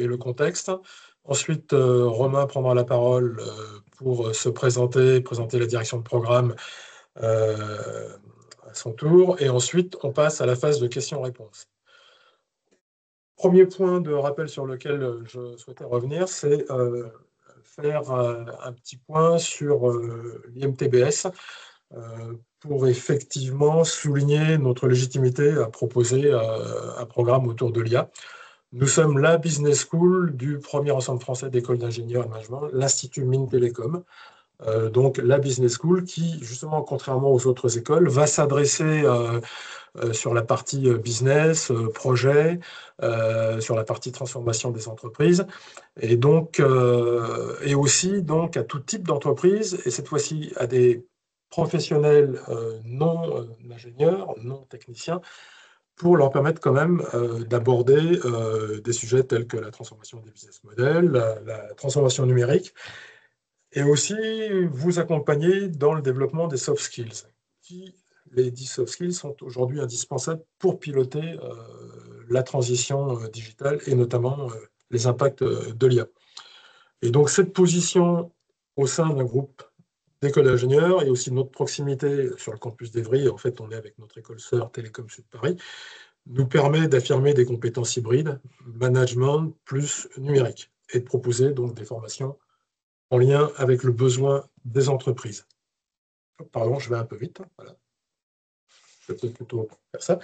et le contexte. Ensuite, Romain prendra la parole pour se présenter la direction de programme à son tour. Et ensuite, on passe à la phase de questions-réponses. Premier point de rappel sur lequel je souhaitais revenir, c'est faire un petit point sur l'IMTBS pour effectivement souligner notre légitimité à proposer un programme autour de l'IA. Nous sommes la business school du premier ensemble français d'écoles d'ingénieurs et de management, l'Institut Mines Télécom. Donc la business school qui, justement, contrairement aux autres écoles, va s'adresser sur la partie business, projet, sur la partie transformation des entreprises, et donc et aussi donc à tout type d'entreprise, et cette fois-ci à des professionnels non ingénieurs, non techniciens, pour leur permettre quand même d'aborder des sujets tels que la transformation des business models, la transformation numérique, et aussi vous accompagner dans le développement des soft skills, qui, les 10 soft skills, sont aujourd'hui indispensables pour piloter la transition digitale et notamment les impacts de l'IA. Et donc cette position au sein d'un groupe d'écoles d'ingénieurs et aussi notre proximité sur le campus d'Evry, en fait on est avec notre école sœur Télécom Sud Paris, nous permet d'affirmer des compétences hybrides, management plus numérique, et de proposer donc des formations en lien avec le besoin des entreprises. Pardon, je vais un peu vite. Voilà. Je vais peut-être plutôt faire ça.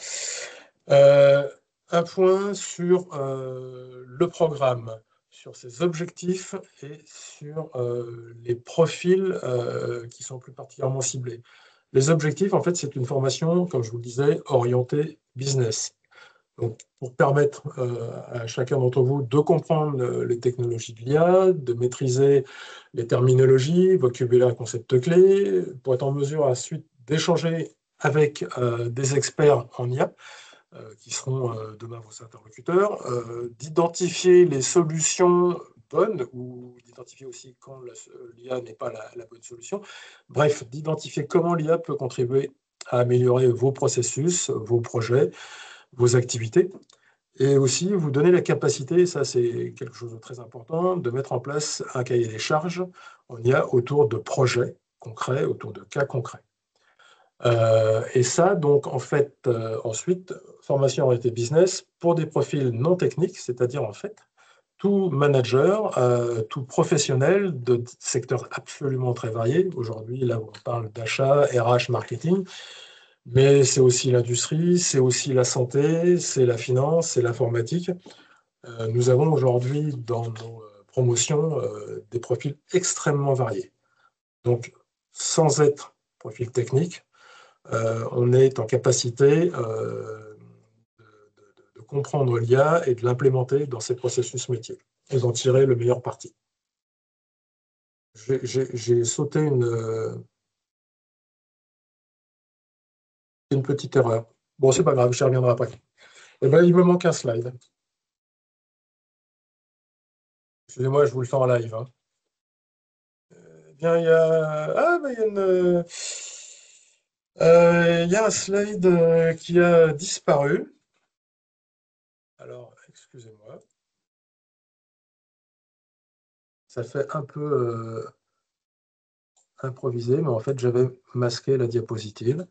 Un point sur le programme, sur ses objectifs et sur les profils qui sont plus particulièrement ciblés. Les objectifs, en fait, c'est une formation, comme je vous le disais, orientée business. Donc, pour permettre à chacun d'entre vous de comprendre les technologies de l'IA, de maîtriser les terminologies, vocabulaire, concepts clés, pour être en mesure ensuite d'échanger avec des experts en IA, qui seront demain vos interlocuteurs, d'identifier les solutions bonnes ou d'identifier aussi quand l'IA n'est pas la bonne solution. Bref, d'identifier comment l'IA peut contribuer à améliorer vos processus, vos projets, vos activités, et aussi vous donner la capacité, et ça c'est quelque chose de très important, de mettre en place un cahier des charges en IA autour de projets concrets, autour de cas concrets. Et ça, donc, en fait, ensuite, formation orientée business pour des profils non techniques, c'est-à-dire, en fait, tout manager, tout professionnel de secteurs absolument très variés. Aujourd'hui, là, on parle d'achat, RH, marketing, mais c'est aussi l'industrie, c'est aussi la santé, c'est la finance, c'est l'informatique. Nous avons aujourd'hui dans nos promotions des profils extrêmement variés. Donc, sans être profil technique, on est en capacité de comprendre l'IA et de l'implémenter dans ses processus métiers et d'en tirer le meilleur parti. J'ai sauté une petite erreur. Bon, c'est pas grave, j'y reviendrai après. Eh ben, il me manque un slide. Excusez-moi, je vous le fais en live. Hein. Bien, il y a... Ah, ben, il y a un slide qui a disparu. Alors, excusez-moi. Ça fait un peu improvisé, mais en fait, j'avais masqué la diapositive.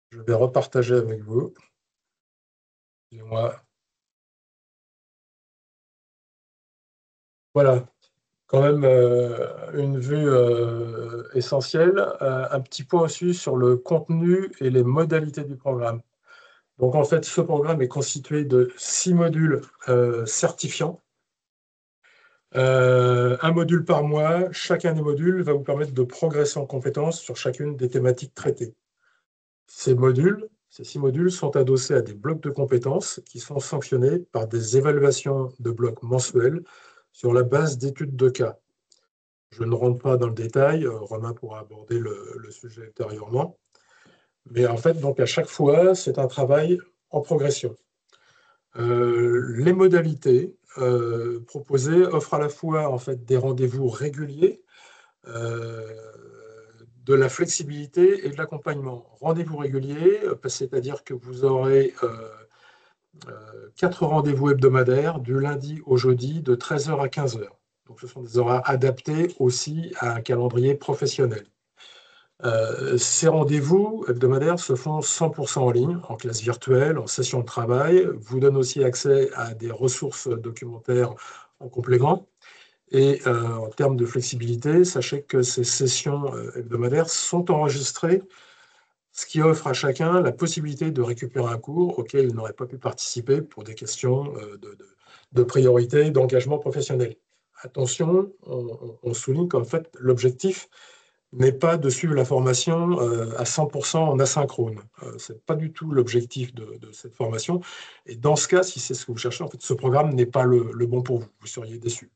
Je vais repartager avec vous. Excusez-moi. Voilà, quand même une vue essentielle. Un petit point aussi sur le contenu et les modalités du programme. Donc en fait, ce programme est constitué de 6 modules certifiants. Un module par mois. Chacun des modules va vous permettre de progresser en compétences sur chacune des thématiques traitées. Ces 6 modules sont adossés à des blocs de compétences qui sont sanctionnés par des évaluations de blocs mensuels sur la base d'études de cas. Je ne rentre pas dans le détail, Romain pourra aborder le sujet ultérieurement. Mais en fait, donc à chaque fois, c'est un travail en progression. Les modalités proposées offrent à la fois en fait, des rendez-vous réguliers, de la flexibilité et de l'accompagnement. Rendez-vous réguliers, c'est-à-dire que vous aurez 4 rendez-vous hebdomadaires du lundi au jeudi de 13h à 15h. Donc, ce sont des horaires adaptés aussi à un calendrier professionnel. Ces rendez-vous hebdomadaires se font 100% en ligne, en classe virtuelle, en session de travail, vous donnent aussi accès à des ressources documentaires en complément. Et en termes de flexibilité, sachez que ces sessions hebdomadaires sont enregistrées, ce qui offre à chacun la possibilité de récupérer un cours auquel il n'aurait pas pu participer pour des questions de priorité, d'engagement professionnel. Attention, on souligne qu'en fait, l'objectif n'est pas de suivre la formation à 100% en asynchrone. Ce n'est pas du tout l'objectif de cette formation. Et dans ce cas, si c'est ce que vous cherchez, en fait, ce programme n'est pas le bon pour vous. Vous seriez déçu.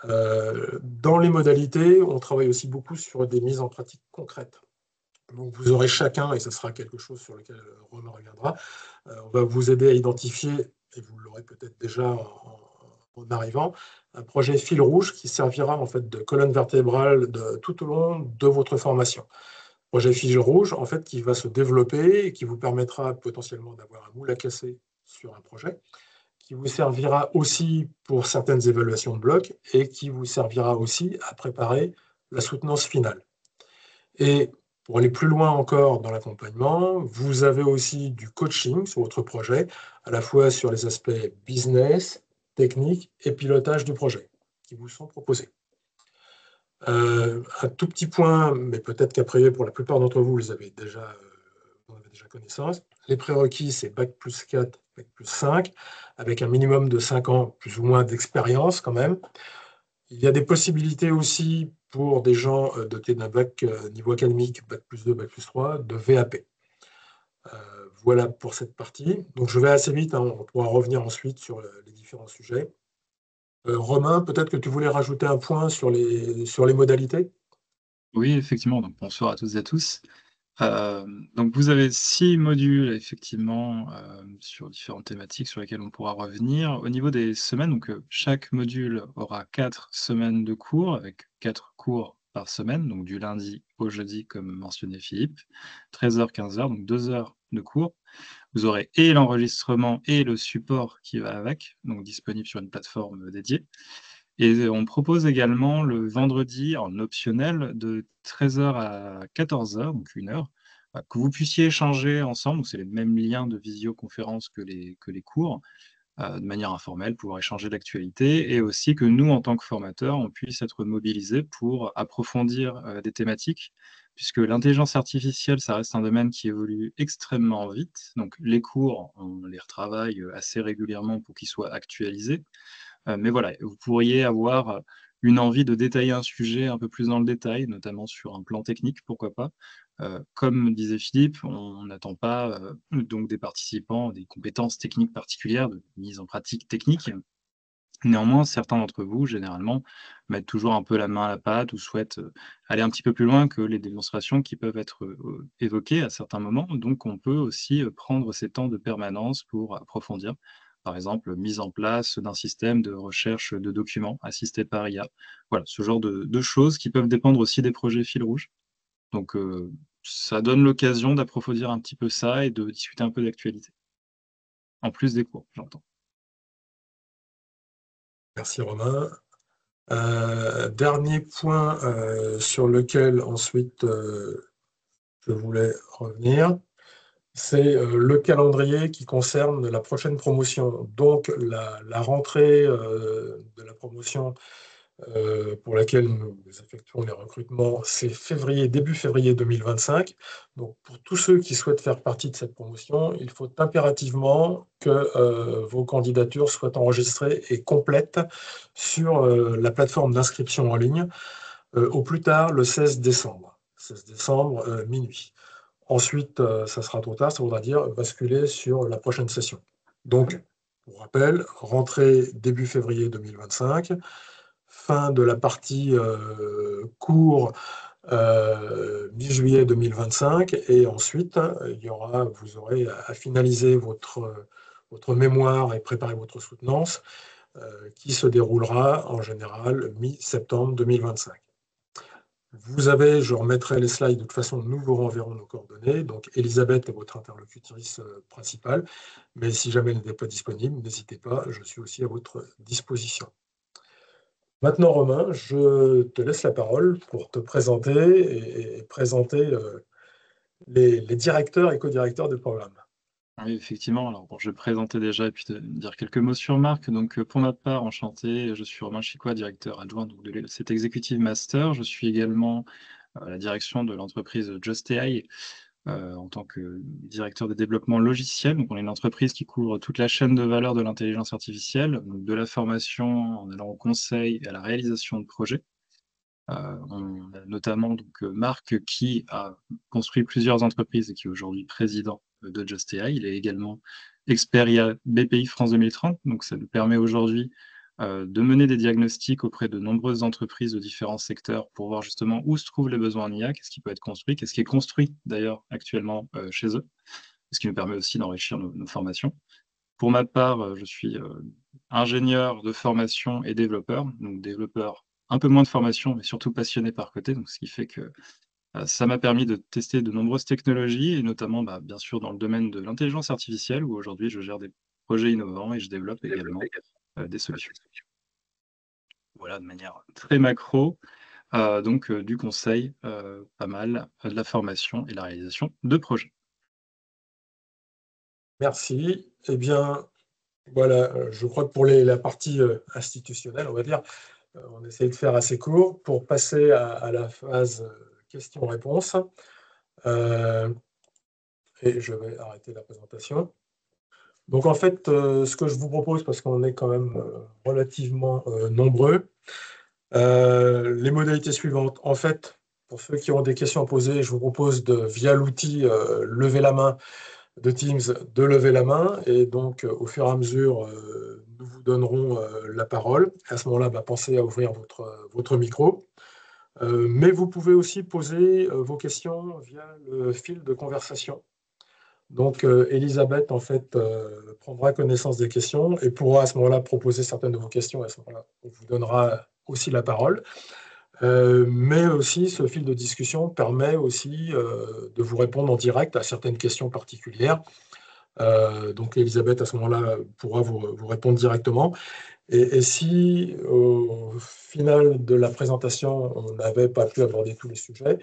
Dans les modalités, on travaille aussi beaucoup sur des mises en pratique concrètes. Donc, vous aurez chacun, et ce sera quelque chose sur lequel Romain reviendra, on va vous aider à identifier, et vous l'aurez peut-être déjà en arrivant, un projet fil rouge qui servira en fait de colonne vertébrale tout au long de votre formation. Projet fil rouge, en fait, qui va se développer et qui vous permettra potentiellement d'avoir un moule à casser sur un projet, qui vous servira aussi pour certaines évaluations de blocs et qui vous servira aussi à préparer la soutenance finale. Et pour aller plus loin encore dans l'accompagnement, vous avez aussi du coaching sur votre projet, à la fois sur les aspects business, technique et pilotage du projet qui vous sont proposés. Un tout petit point, mais peut-être qu'après, pour la plupart d'entre vous, vous en avez déjà connaissance. Les prérequis, c'est Bac plus 4, Bac plus 5, avec un minimum de 5 ans plus ou moins d'expérience quand même. Il y a des possibilités aussi pour des gens dotés d'un bac niveau académique, Bac plus 2, Bac plus 3, de VAP. Voilà pour cette partie. Donc je vais assez vite, hein, on pourra revenir ensuite sur les différents sujets. Romain, peut-être que tu voulais rajouter un point sur les modalités? Oui, effectivement, donc bonsoir à toutes et à tous. Donc vous avez 6 modules effectivement, sur différentes thématiques sur lesquelles on pourra revenir. Au niveau des semaines, donc, chaque module aura 4 semaines de cours avec 4 cours par semaine, donc du lundi au jeudi comme mentionné Philippe, 13h-15h, donc 2 heures de cours. Vous aurez et l'enregistrement et le support qui va avec, donc disponible sur une plateforme dédiée. Et on propose également le vendredi en optionnel de 13h à 14h, donc 1 heure, que vous puissiez échanger ensemble. C'est les mêmes liens de visioconférence que les cours, de manière informelle, pouvoir échanger d'actualité et aussi que nous, en tant que formateurs, on puisse être mobilisés pour approfondir des thématiques, puisque l'intelligence artificielle, ça reste un domaine qui évolue extrêmement vite. Donc les cours, on les retravaille assez régulièrement pour qu'ils soient actualisés. Mais voilà, vous pourriez avoir une envie de détailler un sujet un peu plus dans le détail, notamment sur un plan technique, pourquoi pas. Comme disait Philippe, on n'attend pas donc des participants des compétences techniques particulières, de mise en pratique technique. Néanmoins, certains d'entre vous, généralement, mettent toujours un peu la main à la pâte ou souhaitent aller un petit peu plus loin que les démonstrations qui peuvent être évoquées à certains moments. Donc, on peut aussi prendre ces temps de permanence pour approfondir. Par exemple, mise en place d'un système de recherche de documents assisté par IA. Voilà, ce genre de choses qui peuvent dépendre aussi des projets fil rouge. Donc, ça donne l'occasion d'approfondir un petit peu ça et de discuter un peu d'actualité. En plus des cours, j'entends. Merci Romain. Dernier point sur lequel ensuite je voulais revenir, c'est le calendrier qui concerne la prochaine promotion. Donc la rentrée de la promotion pour laquelle nous effectuons les recrutements, c'est début février 2025. Donc, pour tous ceux qui souhaitent faire partie de cette promotion, il faut impérativement que vos candidatures soient enregistrées et complètes sur la plateforme d'inscription en ligne au plus tard le 16 décembre. 16 décembre, minuit. Ensuite, ça sera trop tard, ça voudra dire basculer sur la prochaine session. Donc, pour rappel, rentrée début février 2025, fin de la partie cours mi-juillet 2025 et ensuite vous aurez à finaliser votre mémoire et préparer votre soutenance qui se déroulera en général mi-septembre 2025. Vous avez, je remettrai les slides, de toute façon, nous vous renverrons nos coordonnées. Donc, Elisabeth est votre interlocutrice principale, mais si jamais elle n'est pas disponible, n'hésitez pas, je suis aussi à votre disposition. Maintenant, Romain, je te laisse la parole pour te présenter et présenter les directeurs et co-directeurs de programme. Oui, effectivement. Alors, bon, je vais me présenter déjà et puis dire quelques mots sur Marc. Donc, pour ma part, enchanté, je suis Romain Chicois, directeur adjoint donc, de cet Executive Master. Je suis également à la direction de l'entreprise Just AI en tant que directeur de développement logiciel. Donc, on est une entreprise qui couvre toute la chaîne de valeur de l'intelligence artificielle, donc de la formation en allant au conseil et à la réalisation de projets. On a notamment donc, Marc qui a construit plusieurs entreprises et qui est aujourd'hui président de Just AI. Il est également expert IA BPI France 2030, donc ça nous permet aujourd'hui de mener des diagnostics auprès de nombreuses entreprises de différents secteurs pour voir justement où se trouvent les besoins en IA, qu'est-ce qui peut être construit, qu'est-ce qui est construit d'ailleurs actuellement chez eux, ce qui nous permet aussi d'enrichir nos formations. Pour ma part, je suis ingénieur de formation et développeur, donc développeur un peu moins de formation, mais surtout passionné par côté, donc ce qui fait que ça m'a permis de tester de nombreuses technologies et notamment, bah, bien sûr dans le domaine de l'intelligence artificielle où aujourd'hui je gère des projets innovants et je développe également des solutions. Voilà, de manière très macro, donc du conseil, pas mal, de la formation et la réalisation de projets. Merci. Eh bien, voilà, je crois que pour la partie institutionnelle, on va dire, on essaie de faire assez court pour passer à la phase questions-réponses. Et je vais arrêter la présentation. Donc en fait, ce que je vous propose, parce qu'on est quand même relativement nombreux, les modalités suivantes. En fait, pour ceux qui ont des questions à poser, je vous propose via l'outil lever la main de Teams, de lever la main. Et donc, au fur et à mesure, nous vous donnerons la parole. À ce moment-là, pensez à ouvrir votre micro. Mais vous pouvez aussi poser vos questions via le fil de conversation. Donc, Elisabeth, en fait, prendra connaissance des questions et pourra à ce moment-là proposer certaines de vos questions. À ce moment-là, on vous donnera aussi la parole. Mais aussi, ce fil de discussion permet aussi de vous répondre en direct à certaines questions particulières. Donc, Elisabeth, à ce moment-là, pourra vous répondre directement. Et si, au final de la présentation, on n'avait pas pu aborder tous les sujets,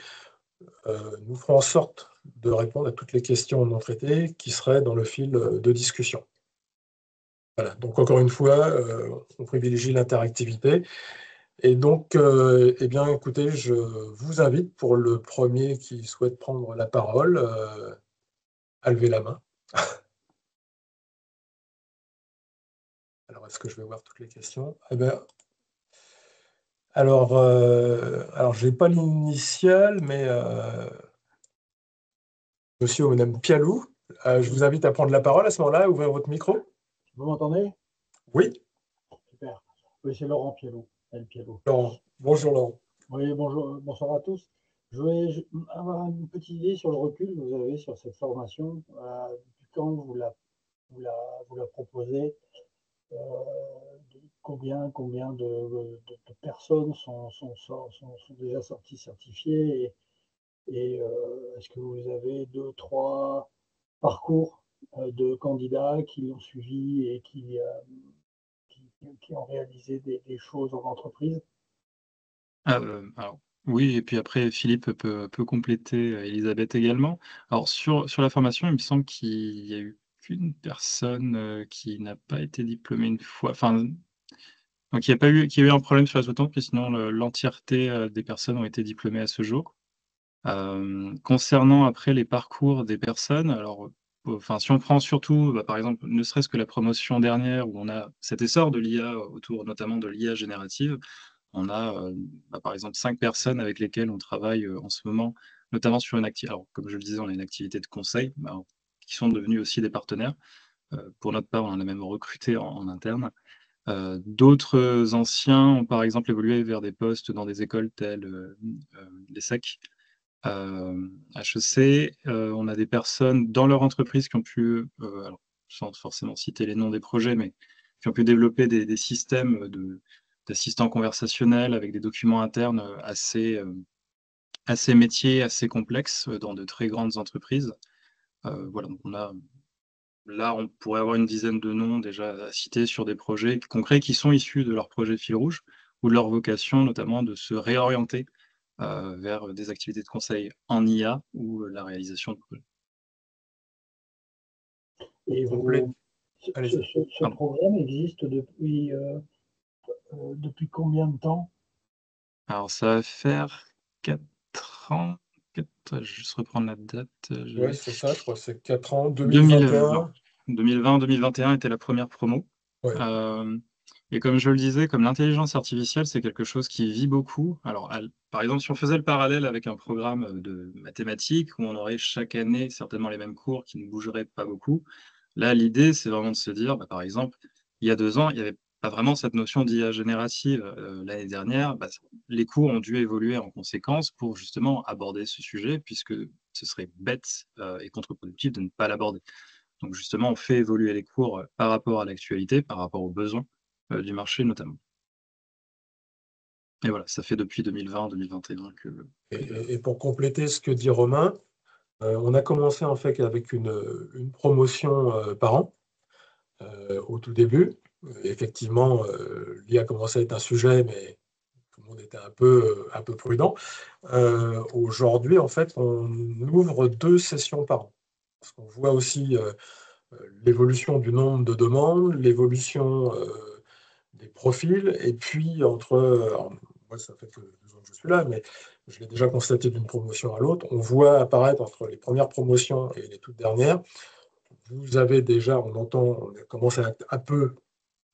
nous ferons en sorte de répondre à toutes les questions non traitées qui seraient dans le fil de discussion. Voilà. Donc, encore une fois, on privilégie l'interactivité. Et donc, eh bien, écoutez, je vous invite pour le premier qui souhaite prendre la parole à lever la main. Alors, est-ce que je vais voir toutes les questions? Eh bien, alors je n'ai pas l'initiale, mais monsieur ou madame Pialou, je vous invite à prendre la parole à ce moment-là, ouvrir votre micro. Vous m'entendez? Oui, Super. Oui, c'est Laurent Pielot. Pielot. Laurent. Bonjour Laurent. Oui, bonjour, bonsoir à tous. Je voulais avoir une petite idée sur le recul que vous avez sur cette formation, depuis quand vous la proposez, euh, combien de personnes sont déjà sorties certifiées et est-ce que vous avez deux, trois parcours de candidats qui l'ont suivi et qui ont réalisé des choses en entreprise? Alors oui et puis après Philippe peut compléter, Élisabeth également. Alors sur la formation, il me semble qu'il y a eu qu'une personne, qui n'a pas été diplômée une fois, enfin, donc il y a eu un problème sur la soutenance, mais sinon l'entièreté, des personnes ont été diplômées à ce jour. Concernant après les parcours des personnes, alors, enfin, si on prend surtout, bah, par exemple, ne serait-ce que la promotion dernière où on a cet essor de l'IA autour notamment de l'IA générative, on a, bah, par exemple 5 personnes avec lesquelles on travaille, en ce moment, notamment sur une activité. Alors comme je le disais, on a une activité de conseil, bah, qui sont devenus aussi des partenaires. Pour notre part, on en a même recruté en interne. D'autres anciens ont par exemple évolué vers des postes dans des écoles telles, l'ESSEC, HEC. On a des personnes dans leur entreprise qui ont pu, alors sans forcément citer les noms des projets, mais qui ont pu développer des systèmes d'assistants conversationnels avec des documents internes, assez, assez métier, assez complexe dans de très grandes entreprises. Voilà, donc là, on pourrait avoir une dizaine de noms déjà à citer sur des projets concrets qui sont issus de leur projet fil rouge ou de leur vocation, notamment de se réorienter vers des activités de conseil en IA ou la réalisation de projets. Et Complet. ce Allez-y. Pardon. programme existe depuis combien de temps? Alors, ça va faire 4 ans. Je vais juste reprendre la date. Oui, c'est ça, je crois que c'est 4 ans, 2020. 2021. 2020-2021 était la première promo. Ouais. Et comme je le disais, comme l'intelligence artificielle, c'est quelque chose qui vit beaucoup. Alors, par exemple, si on faisait le parallèle avec un programme de mathématiques, où on aurait chaque année certainement les mêmes cours qui ne bougeraient pas beaucoup, là, l'idée, c'est vraiment de se dire, par exemple, il y a 2 ans, il n'y avait pas vraiment cette notion d'IA générative. L'année dernière, les cours ont dû évoluer en conséquence pour justement aborder ce sujet, puisque ce serait bête et contre-productif de ne pas l'aborder. Donc justement, on fait évoluer les cours par rapport à l'actualité, par rapport aux besoins du marché notamment. Et voilà, ça fait depuis 2020-2021 que Et pour compléter ce que dit Romain, on a commencé en fait avec une promotion par an au tout début. Effectivement, l'IA commençait à être un sujet, mais tout le monde était un peu prudent. Aujourd'hui, en fait, on ouvre 2 sessions par an. Parce qu'on voit aussi l'évolution du nombre de demandes, l'évolution des profils, et puis alors, moi, ça fait que 2 ans que je suis là, mais je l'ai déjà constaté d'une promotion à l'autre, on voit apparaître entre les premières promotions et les toutes dernières, vous avez déjà, on commence à un peu,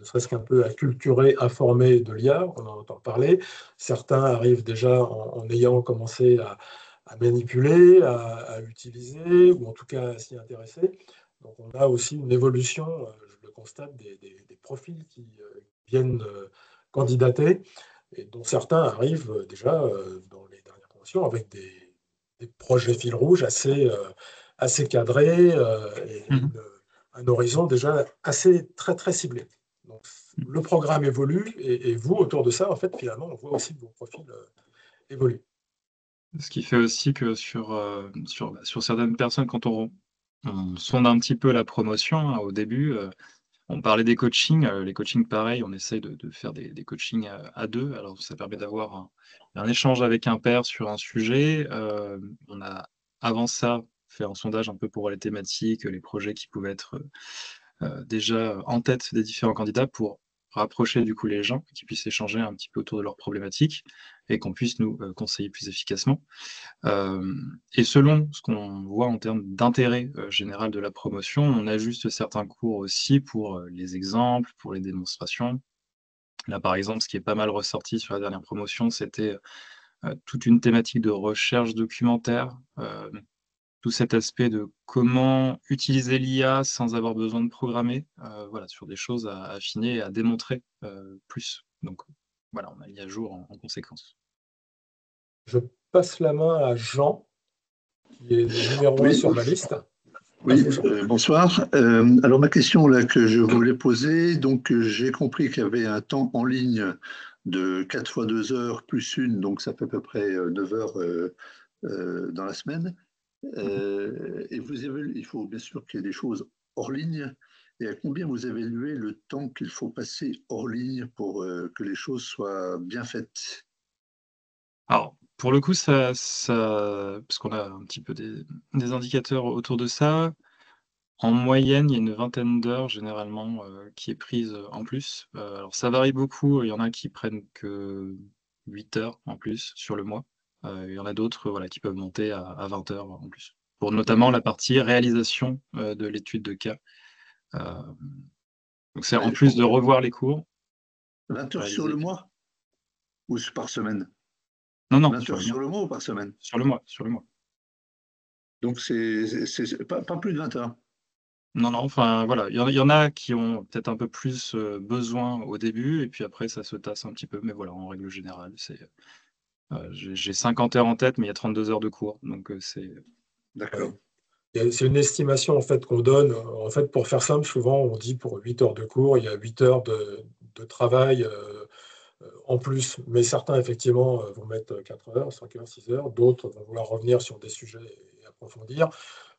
ne serait-ce qu'un peu acculturé, informé de l'IA, on en entend parler. Certains arrivent déjà en ayant commencé à manipuler, à utiliser, ou en tout cas à s'y intéresser. Donc on a aussi une évolution, je le constate, des profils qui viennent candidater, et dont certains arrivent déjà dans les dernières promotions avec des projets fil rouge assez cadrés Mhm. un horizon déjà assez très très ciblé. Donc, le programme évolue et vous, autour de ça, en fait, finalement, on voit aussi que vos profils évoluent. Ce qui fait aussi que sur certaines personnes, quand on sonde un petit peu la promotion, hein, au début, on parlait des coachings. Les coachings, pareil, on essaye de faire des coachings à 2. Alors, ça permet d'avoir un échange avec un pair sur un sujet. On a, avant ça, fait un sondage un peu pour les thématiques, les projets qui pouvaient être déjà en tête des différents candidats pour rapprocher du coup les gens, qui puissent échanger un petit peu autour de leurs problématiques et qu'on puisse nous conseiller plus efficacement. Et selon ce qu'on voit en termes d'intérêt général de la promotion, on ajuste certains cours aussi pour les exemples, pour les démonstrations. Là, par exemple, ce qui est pas mal ressorti sur la dernière promotion, c'était toute une thématique de recherche documentaire, tout cet aspect de comment utiliser l'IA sans avoir besoin de programmer, voilà, sur des choses à affiner et à démontrer plus. Donc voilà, on a mis à jour en conséquence. Je passe la main à Jean, qui est le numéro 1 Oui, sur ma liste. oui, Jean. bonsoir. Alors ma question là que je voulais poser, donc j'ai compris qu'il y avait un temps en ligne de 4 fois 2 heures plus une, donc ça fait à peu près 9 heures dans la semaine. Et il faut bien sûr qu'il y ait des choses hors ligne. Et à combien vous évaluez le temps qu'il faut passer hors ligne pour que les choses soient bien faites? Alors, pour le coup, parce qu'on a un petit peu des indicateurs autour de ça. En moyenne, il y a une vingtaine d'heures généralement, qui est prise, en plus. Alors ça varie beaucoup, il y en a qui prennent que 8 heures en plus sur le mois. Il y en a d'autres, voilà, qui peuvent monter à 20 heures en plus. Pour notamment la partie réalisation, de l'étude de cas. Hem, donc c'est en plus de revoir les cours, 20 heures sur le réaliser mois ou par semaine? non, non, 20 sur heures le sur mois, le mois ou par semaine? sur le mois, sur le mois. Donc c'est pas plus de 20 heures. Non, non, enfin voilà, il y en a qui ont peut-être un peu plus, besoin au début et puis après ça se tasse un petit peu, mais voilà, en règle générale, j'ai 50 heures en tête, mais il y a 32 heures de cours, donc c'est D'accord. C'est une estimation en fait, qu'on donne. En fait, pour faire simple, souvent, on dit pour 8 heures de cours, il y a 8 heures de travail en plus, mais certains, effectivement, vont mettre 4 heures, 5 heures, 6 heures, d'autres vont vouloir revenir sur des sujets et approfondir.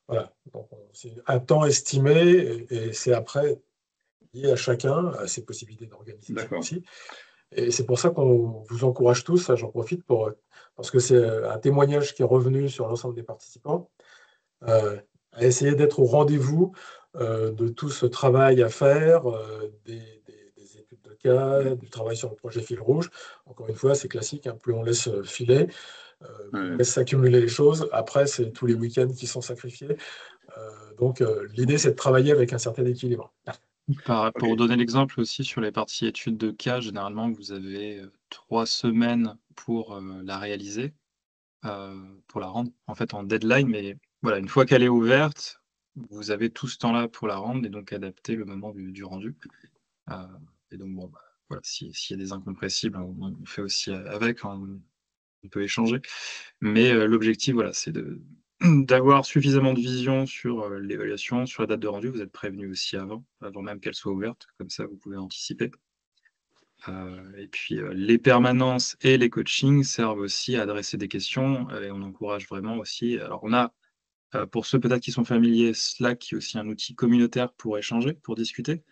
Voilà, donc c'est un temps estimé et c'est après lié à chacun, à ses possibilités d'organisation D'accord. aussi. Et c'est pour ça qu'on vous encourage tous, j'en profite parce que c'est un témoignage qui est revenu sur l'ensemble des participants, à essayer d'être au rendez-vous de tout ce travail à faire, des études de cas, du travail sur le projet fil rouge. Encore une fois, c'est classique, hein, plus on laisse filer, plus on laisse s'accumuler les choses. Après, c'est tous les week-ends qui sont sacrifiés. Donc, l'idée, c'est de travailler avec un certain équilibre. Pour Ok. donner l'exemple aussi sur les parties études de cas, généralement, vous avez 3 semaines pour la réaliser, pour la rendre en fait en deadline. Mais voilà, une fois qu'elle est ouverte, vous avez tout ce temps-là pour la rendre et donc adapter le moment du rendu. Et donc, bon, bah, voilà, s'il y a des incompressibles, on fait aussi avec, hein, on peut échanger. Mais l'objectif, voilà, c'est d'avoir suffisamment de vision sur l'évaluation, sur la date de rendu. Vous êtes prévenu aussi avant même qu'elle soit ouverte, comme ça vous pouvez anticiper. Et puis les permanences et les coachings servent aussi à adresser des questions et on encourage vraiment aussi. Alors on a, pour ceux peut-être qui sont familiers, Slack qui est aussi un outil communautaire pour échanger, pour discuter.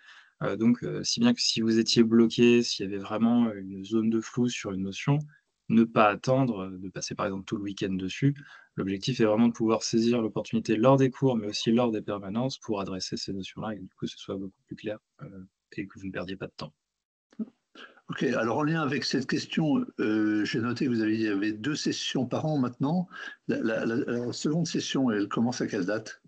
Donc si bien que si vous étiez bloqué, s'il y avait vraiment une zone de flou sur une notion, ne pas attendre de passer par exemple tout le week-end dessus. L'objectif est vraiment de pouvoir saisir l'opportunité lors des cours, mais aussi lors des permanences pour adresser ces notions-là et que du coup ce soit beaucoup plus clair et que vous ne perdiez pas de temps. Ok, alors en lien avec cette question, j'ai noté que il y avait 2 sessions par an maintenant. La seconde session, elle commence à quelle date?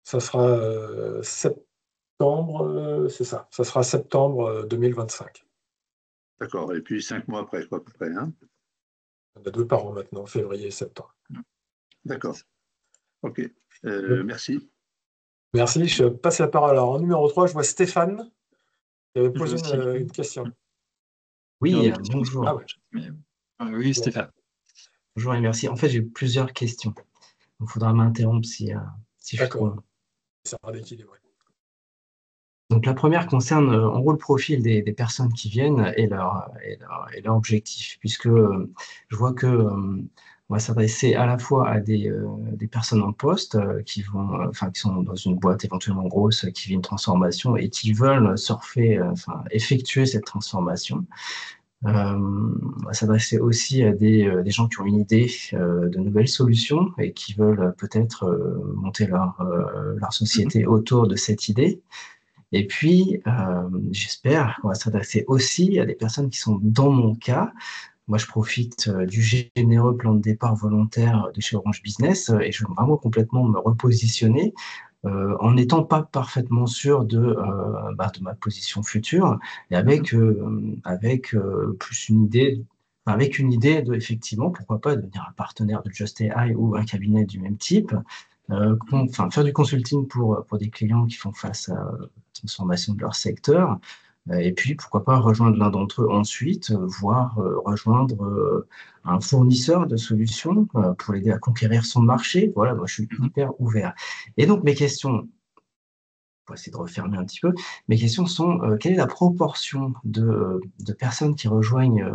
Ça sera septembre, c'est ça. Ça sera septembre 2025. D'accord, et puis 5 mois après, quoi, à peu près, hein? On a 2 par an maintenant, février et septembre. D'accord, ok. Donc, Merci. merci. Je passe la parole. Alors, en numéro 3, je vois Stéphane qui avait Je vois posé aussi. une question. Il y aura Oui, des questions aussi bonjour. dans le chat, mais oui, Bon, Stéphane. Bonjour et merci. En fait, j'ai plusieurs questions. Il faudra m'interrompre si je suis trop d'accord. long. Ça sera d'équilibrer. Donc la première concerne en gros le profil des personnes qui viennent et leur objectif, puisque je vois que on va s'adresser à la fois à des personnes en poste qui vont, qui sont dans une boîte éventuellement grosse, qui vit une transformation et qui veulent effectuer cette transformation. On va s'adresser aussi à des gens qui ont une idée de nouvelles solutions et qui veulent peut-être monter leur société autour de cette idée. Et puis, j'espère qu'on va s'adresser aussi à des personnes qui sont dans mon cas. Moi, je profite du généreux plan de départ volontaire de chez Orange Business et je veux vraiment complètement me repositionner en n'étant pas parfaitement sûr de ma position future et avec plus une idée, avec une idée de, effectivement, pourquoi pas devenir un partenaire de Just AI ou un cabinet du même type, faire du consulting pour des clients qui font face à la transformation de leur secteur. Et puis, pourquoi pas rejoindre l'un d'entre eux ensuite, voire rejoindre un fournisseur de solutions pour l'aider à conquérir son marché. Voilà, moi, je suis hyper ouvert. Et donc, mes questions, pour essayer de refermer un petit peu, mes questions sont, quelle est la proportion de personnes qui rejoignent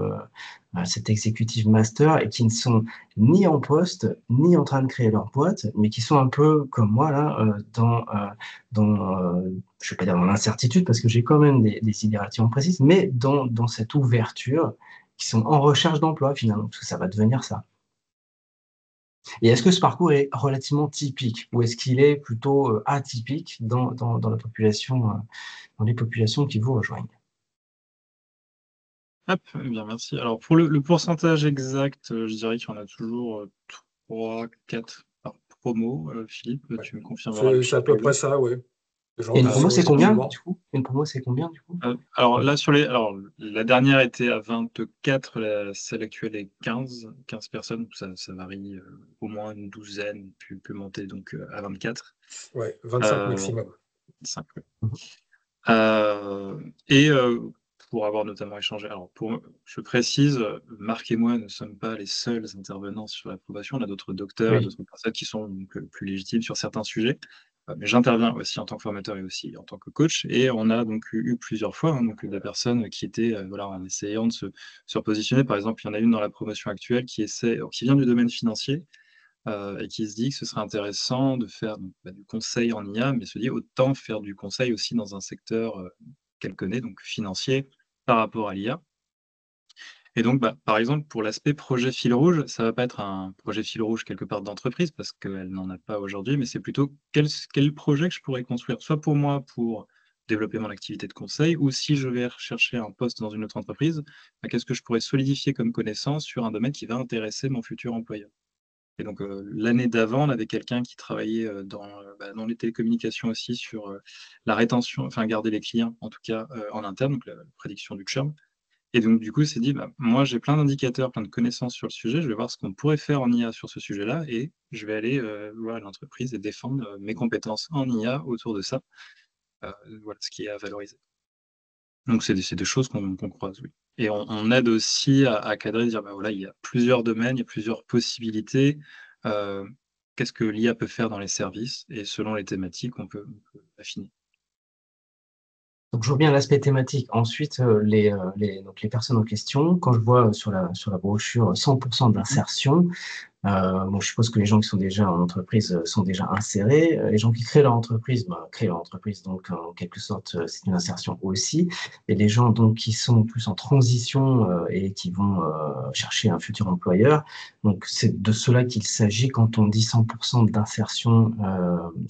cet executive master et qui ne sont ni en poste, ni en train de créer leur boîte, mais qui sont un peu comme moi là, je ne vais pas dire dans l'incertitude parce que j'ai quand même des idées relativement précises, mais dans cette ouverture, qui sont en recherche d'emploi finalement, parce que ça va devenir ça. Et est-ce que ce parcours est relativement typique ou est-ce qu'il est plutôt atypique dans la population, dans les populations qui vous rejoignent? Hop, eh bien merci. Alors pour le pourcentage exact, je dirais qu'il y en a toujours 3, 4 par promo. Philippe, Ouais. tu me confirmeras le C'est à chiffre peu près exact. ça, oui. Les gens Et une qui promo, sont c'est combien effectivement. du coup? Une promo, c'est combien du coup? Alors là, alors, la dernière était à 24, celle actuelle est 15 personnes. Ça varie au moins une douzaine, puis peut monter donc à 24. Ouais, 25 Euh, maximum. 5, ouais. Mhm. Et pour avoir notamment échangé, alors je précise, Marc et moi ne sommes pas les seuls intervenants sur l'approbation. On a d'autres docteurs et Oui. d'autres personnes qui sont donc, plus légitimes sur certains sujets. Mais j'interviens aussi en tant que formateur et aussi en tant que coach. Et on a donc eu plusieurs fois donc des personnes qui étaient voilà, en essayant de se repositionner. Par exemple, il y en a une dans la promotion actuelle qui vient du domaine financier et qui se dit que ce serait intéressant de faire donc, du conseil en IA, mais se dit autant faire du conseil aussi dans un secteur qu'elle connaît, donc financier, par rapport à l'IA. Et donc, par exemple, pour l'aspect projet fil rouge, ça va pas être un projet fil rouge quelque part d'entreprise parce qu'elle n'en a pas aujourd'hui, mais c'est plutôt quel projet que je pourrais construire, soit pour moi, pour développer mon activité de conseil, ou si je vais rechercher un poste dans une autre entreprise, qu'est-ce que je pourrais solidifier comme connaissance sur un domaine qui va intéresser mon futur employeur. Et donc, l'année d'avant, on avait quelqu'un qui travaillait dans les télécommunications aussi sur la rétention, enfin garder les clients, en tout cas en interne, donc la prédiction du churn. Et donc, du coup, il s'est dit, moi, j'ai plein d'indicateurs, plein de connaissances sur le sujet, je vais voir ce qu'on pourrait faire en IA sur ce sujet-là, et je vais aller voir l'entreprise et défendre mes compétences en IA autour de ça, voilà, ce qui est à valoriser. Donc, c'est des choses qu'on croise, oui. Et on aide aussi à cadrer, dire, voilà, il y a plusieurs domaines, il y a plusieurs possibilités. Qu'est-ce que l'IA peut faire dans les services? Et selon les thématiques, on peut affiner. Donc, je vois bien l'aspect thématique. Ensuite, donc les personnes en question, quand je vois sur la brochure 100% d'insertion, bon, je suppose que les gens qui sont déjà en entreprise sont déjà insérés. Les gens qui créent leur entreprise, créent leur entreprise, donc en quelque sorte, c'est une insertion aussi. Et les gens donc qui sont plus en transition et qui vont chercher un futur employeur. Donc, c'est de cela qu'il s'agit quand on dit 100% d'insertion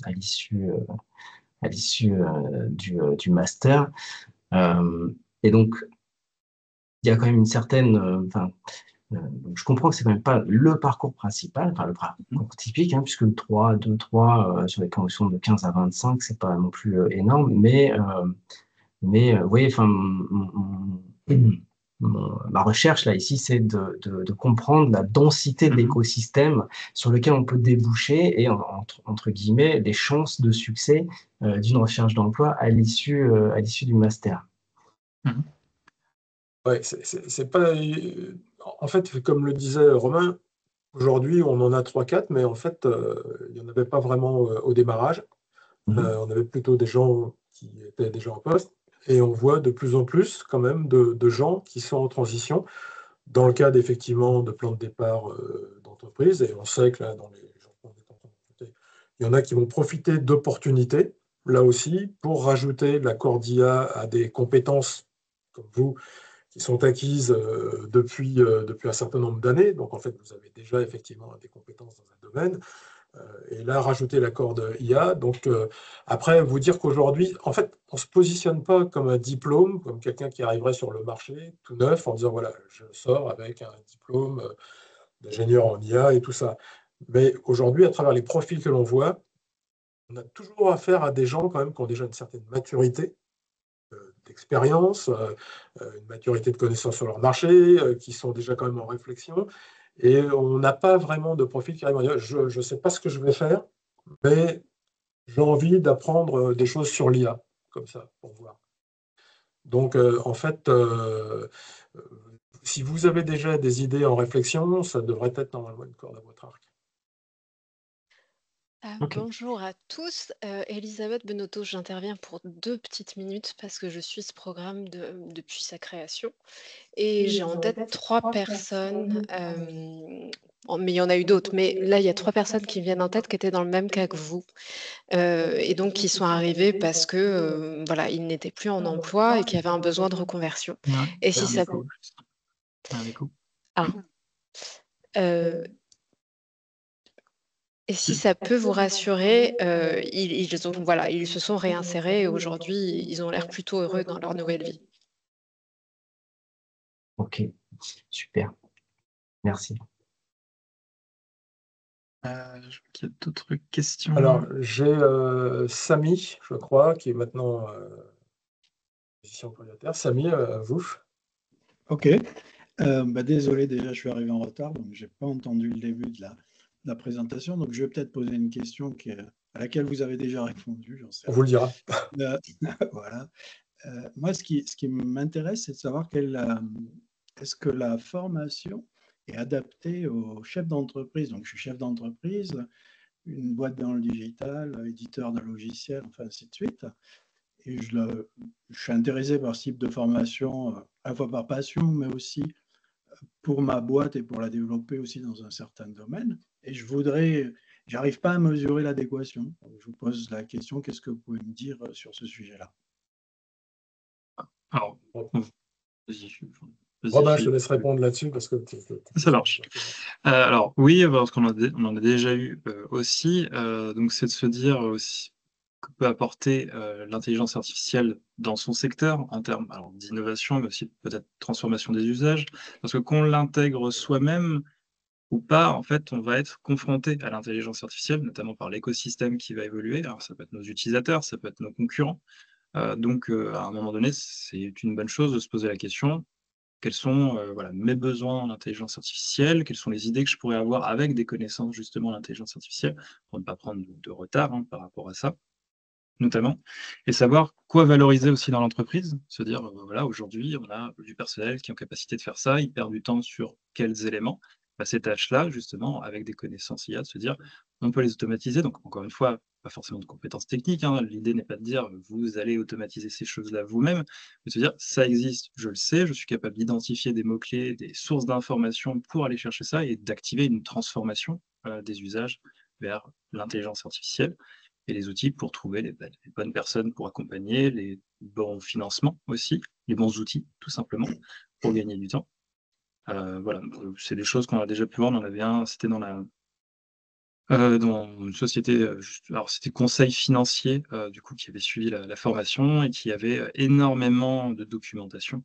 à l'issue du master. Et donc, il y a quand même une certaine... donc je comprends que c'est quand même pas le parcours principal, enfin le parcours typique, puisque 2-3 sur les promotions de 15 à 25, c'est pas non plus énorme, mais oui, enfin, ma recherche là ici, c'est de comprendre la densité de l'écosystème sur lequel on peut déboucher et entre guillemets les chances de succès d'une recherche d'emploi à l'issue du master. Ouais, c'est pas. En fait, comme le disait Romain, aujourd'hui, on en a 3-4, mais en fait, il n'y en avait pas vraiment au démarrage. On avait plutôt des gens qui étaient déjà en poste. Et on voit de plus en plus, quand même, de gens qui sont en transition, dans le cadre, effectivement, de plans de départ d'entreprise. Et on sait que là, dans les gens qu'on est en train de recruter, il y en a qui vont profiter d'opportunités, là aussi, pour rajouter de la cordia à des compétences comme vous, qui sont acquises depuis un certain nombre d'années. Donc, en fait, vous avez déjà effectivement des compétences dans un domaine. Et là, rajouter la corde IA. Donc, après, vous dire qu'aujourd'hui, en fait, on ne se positionne pas comme un diplôme, comme quelqu'un qui arriverait sur le marché tout neuf en disant, voilà, je sors avec un diplôme d'ingénieur en IA et tout ça. Mais aujourd'hui, à travers les profils que l'on voit, on a toujours affaire à des gens quand même qui ont déjà une certaine maturité, d'expérience, une maturité de connaissance sur leur marché, qui sont déjà quand même en réflexion. Et on n'a pas vraiment de profil qui arrive à dire, je ne sais pas ce que je vais faire, mais j'ai envie d'apprendre des choses sur l'IA, comme ça, pour voir. Donc, en fait, si vous avez déjà des idées en réflexion, ça devrait être normalement une corde à votre arc. Ok. Bonjour à tous, Elisabeth Benotto, j'interviens pour 2 petites minutes parce que je suis ce programme depuis sa création et j'ai en tête 3 personnes, mais il y en a eu d'autres, mais là, il y a 3 personnes qui me viennent en tête qui étaient dans le même cas que vous, et donc qui sont arrivées parce que, voilà, ils n'étaient plus en emploi et qui avaient un besoin de reconversion et si ça ah, et si ça peut vous rassurer, ils se sont réinsérés et aujourd'hui, ils ont l'air plutôt heureux dans leur nouvelle vie. Ok, super. Merci. Je vois qu'il y a d'autres questions. Alors, j'ai Samy, je crois, qui est maintenant musicien employeur. Samy, à vous. Ok. Désolé, déjà, je suis arrivé en retard, donc je n'ai pas entendu le début de la présentation. Donc, je vais peut-être poser une question à laquelle vous avez déjà répondu. J'en sais On vous le dira. voilà. Moi, ce qui m'intéresse, c'est de savoir est-ce que la formation est adaptée aux chefs d'entreprise. Donc, je suis chef d'entreprise, une boîte dans le digital, éditeur de logiciels, enfin ainsi de suite. Et je suis intéressé par ce type de formation, à la fois par passion, mais aussi pour ma boîte et pour la développer aussi dans un certain domaine. Et j'arrive pas à mesurer l'adéquation. Donc, je vous pose la question, qu'est-ce que vous pouvez me dire sur ce sujet-là? Alors, vas-y, Robin, je te Philippe. laisse répondre là-dessus parce que Ça marche. Alors oui, parce qu'on on en a déjà eu aussi. Donc c'est de se dire aussi que peut apporter l'intelligence artificielle dans son secteur en termes alors, d'innovation, mais aussi peut-être transformation des usages. Parce que qu'on l'intègre soi-même ou pas, en fait, on va être confronté à l'intelligence artificielle, notamment par l'écosystème qui va évoluer. Alors ça peut être nos utilisateurs, ça peut être nos concurrents. Donc à un moment donné, c'est une bonne chose de se poser la question: quels sont, voilà, mes besoins en intelligence artificielle? Quelles sont les idées que je pourrais avoir avec des connaissances justement en intelligence artificielle? Pour ne pas prendre de retard, hein, par rapport à ça, notamment. Et savoir quoi valoriser aussi dans l'entreprise. Se dire, voilà, aujourd'hui, on a du personnel qui est en capacité de faire ça, il perd du temps sur quels éléments? Bah, ces tâches-là, justement, avec des connaissances IA, de se dire: «On peut les automatiser». Donc encore une fois, pas forcément de compétences techniques, hein. L'idée n'est pas de dire: «Vous allez automatiser ces choses-là vous-même», mais de se dire: «Ça existe, je le sais, je suis capable d'identifier des mots-clés, des sources d'informations pour aller chercher ça» et d'activer une transformation, des usages vers l'intelligence artificielle et les outils pour trouver les bonnes personnes pour accompagner, les bons financements aussi, les bons outils, tout simplement, pour gagner du temps. Voilà, donc, c'est des choses qu'on a déjà pu voir. On en avait un, c'était dans une société, juste alors c'était conseil financier, du coup, qui avait suivi la formation et qui avait, énormément de documentation.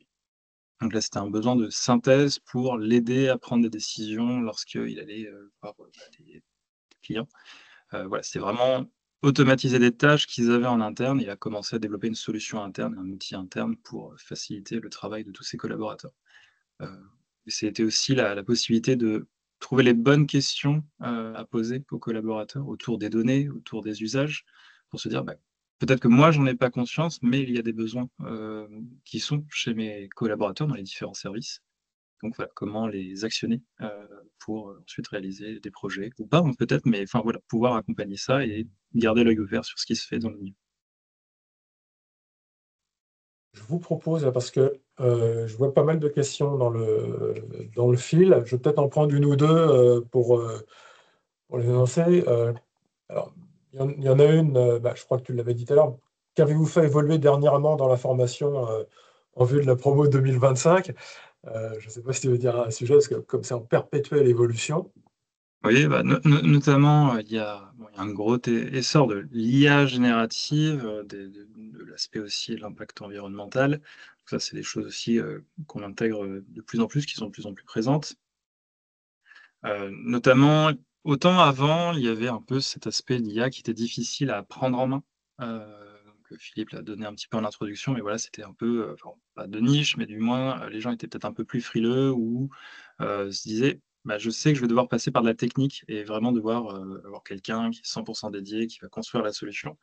Donc là, c'était un besoin de synthèse pour l'aider à prendre des décisions lorsqu'il allait, voir, des clients. Voilà, c'était vraiment automatiser des tâches qu'ils avaient en interne. Il a commencé à développer une solution interne, un outil interne pour faciliter le travail de tous ses collaborateurs. Heu, et c'était aussi la possibilité de trouver les bonnes questions, à poser aux collaborateurs autour des données, autour des usages, pour se dire: «Bah, peut-être que moi j'en ai pas conscience, mais il y a des besoins, qui sont chez mes collaborateurs dans les différents services». Donc voilà, comment les actionner, pour, ensuite réaliser des projets ou pas, hein, peut-être, mais enfin voilà, pouvoir accompagner ça et garder l'œil ouvert sur ce qui se fait dans le milieu. Je vous propose, parce que je vois pas mal de questions dans le fil, je vais peut-être en prendre une ou deux pour les énoncer. Alors, il y en a une, bah, je crois que tu l'avais dit tout à l'heure. Qu'avez-vous fait évoluer dernièrement dans la formation en vue de la promo 2025? Je ne sais pas si tu veux dire un sujet, parce que comme c'est en perpétuelle évolution. Oui, bah, notamment, il y a un gros essor de l'IA générative, de l'aspect aussi, l'impact environnemental. Donc ça, c'est des choses aussi, qu'on intègre, de plus en plus, qui sont de plus en plus présentes. Notamment, autant avant, il y avait un peu cet aspect d'IA qui était difficile à prendre en main. Donc Philippe l'a donné un petit peu en introduction, mais voilà, c'était un peu, enfin, pas de niche, mais du moins, les gens étaient peut-être un peu plus frileux ou, se disaient: «Bah, je sais que je vais devoir passer par de la technique et vraiment devoir, avoir quelqu'un qui est 100 dédié, qui va construire la solution».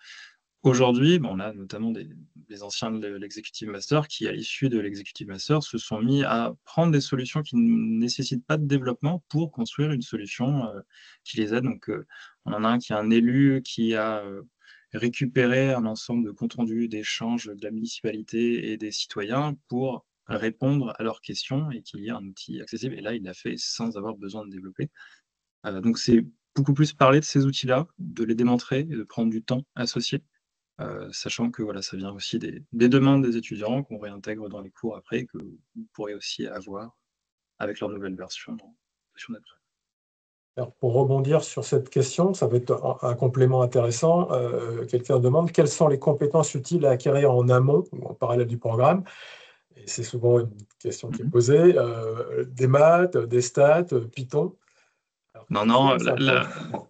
Aujourd'hui, on a notamment des anciens de l'executive master qui, à l'issue de l'executive master, se sont mis à prendre des solutions qui ne nécessitent pas de développement pour construire une solution, qui les aide. Donc, on en a un qui est un élu qui a, récupéré un ensemble de comptes rendus d'échanges de la municipalité et des citoyens pour répondre à leurs questions et qu'il y ait un outil accessible et là, il l'a fait sans avoir besoin de développer. Donc c'est beaucoup plus parler de ces outils-là, de les démontrer et de prendre du temps associé. Sachant que voilà, ça vient aussi des demandes des étudiants qu'on réintègre dans les cours après, que vous pourrez aussi avoir avec leur nouvelle version d'après. Alors, pour rebondir sur cette question, ça va être un complément intéressant. Quelqu'un demande quelles sont les compétences utiles à acquérir en amont ou en parallèle du programme. Et c'est souvent une question qui est Mmh. posée. Des maths, des stats, Python. Alors, Non, non, c'est un point.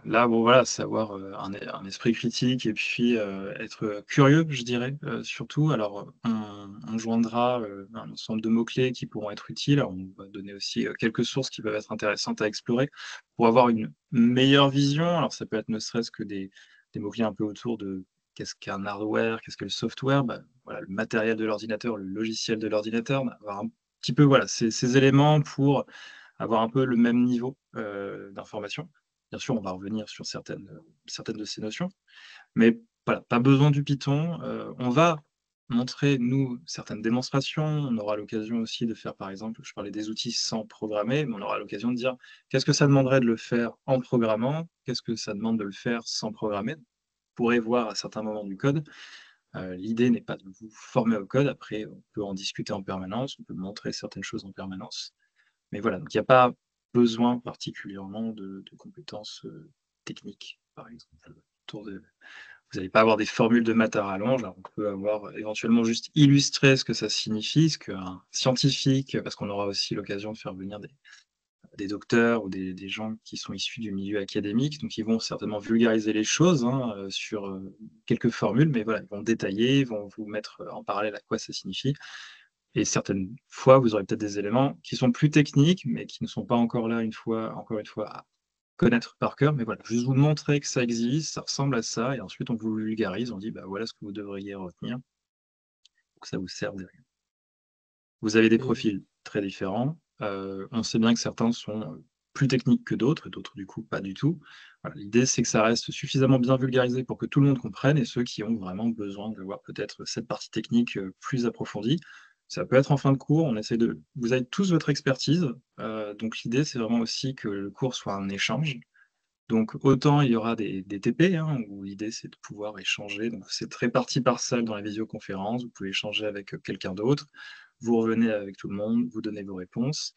là, bon, voilà, c'est avoir, un esprit critique et puis, être, curieux, je dirais, surtout. Alors, on joindra, un ensemble de mots-clés qui pourront être utiles. Alors, on va donner aussi, quelques sources qui peuvent être intéressantes à explorer pour avoir une meilleure vision. Alors, ça peut être ne serait-ce que des mots-clés un peu autour de qu'est-ce qu'un hardware, qu'est-ce que le software? Bah, voilà, le matériel de l'ordinateur, le logiciel de l'ordinateur, bah, avoir un petit peu, voilà, ces éléments pour avoir un peu le même niveau, d'information. bien sûr, on va revenir sur certaines de ces notions, mais voilà, pas besoin du Python. On va montrer, nous, certaines démonstrations. On aura l'occasion aussi de faire, par exemple, je parlais des outils sans programmer, mais on aura l'occasion de dire qu'est-ce que ça demanderait de le faire en programmant, qu'est-ce que ça demande de le faire sans programmer. Vous pourrez voir à certains moments du code. L'idée n'est pas de vous former au code. Après, on peut en discuter en permanence, on peut montrer certaines choses en permanence. Mais voilà, donc il n'y a pas besoin particulièrement de compétences techniques, par exemple. Vous n'allez pas avoir des formules de maths à rallonge. On peut avoir éventuellement juste illustré ce que ça signifie, ce qu'un scientifique, parce qu'on aura aussi l'occasion de faire venir des docteurs ou des gens qui sont issus du milieu académique, donc ils vont certainement vulgariser les choses sur quelques formules, mais voilà, ils vont détailler, ils vont vous mettre en parallèle à quoi ça signifie. Et certaines fois, vous aurez peut-être des éléments qui sont plus techniques, mais qui ne sont pas encore là encore une fois, à connaître par cœur. Mais voilà, juste vous montrer que ça existe, ça ressemble à ça, et ensuite on vous vulgarise, on dit bah voilà ce que vous devriez retenir, pour que ça vous serve derrière. Vous avez des profils très différents. On sait bien que certains sont plus techniques que d'autres, et d'autres du coup pas du tout. Voilà, l'idée c'est que ça reste suffisamment bien vulgarisé pour que tout le monde comprenne, et ceux qui ont vraiment besoin de voir peut-être cette partie technique plus approfondie, ça peut être en fin de cours. On essaie de... Vous avez tous votre expertise, donc l'idée c'est vraiment aussi que le cours soit un échange. Donc autant il y aura des TP, où l'idée c'est de pouvoir échanger. Donc c'est très partie par salle dans la visioconférence. Vous pouvez échanger avec quelqu'un d'autre. Vous revenez avec tout le monde, vous donnez vos réponses.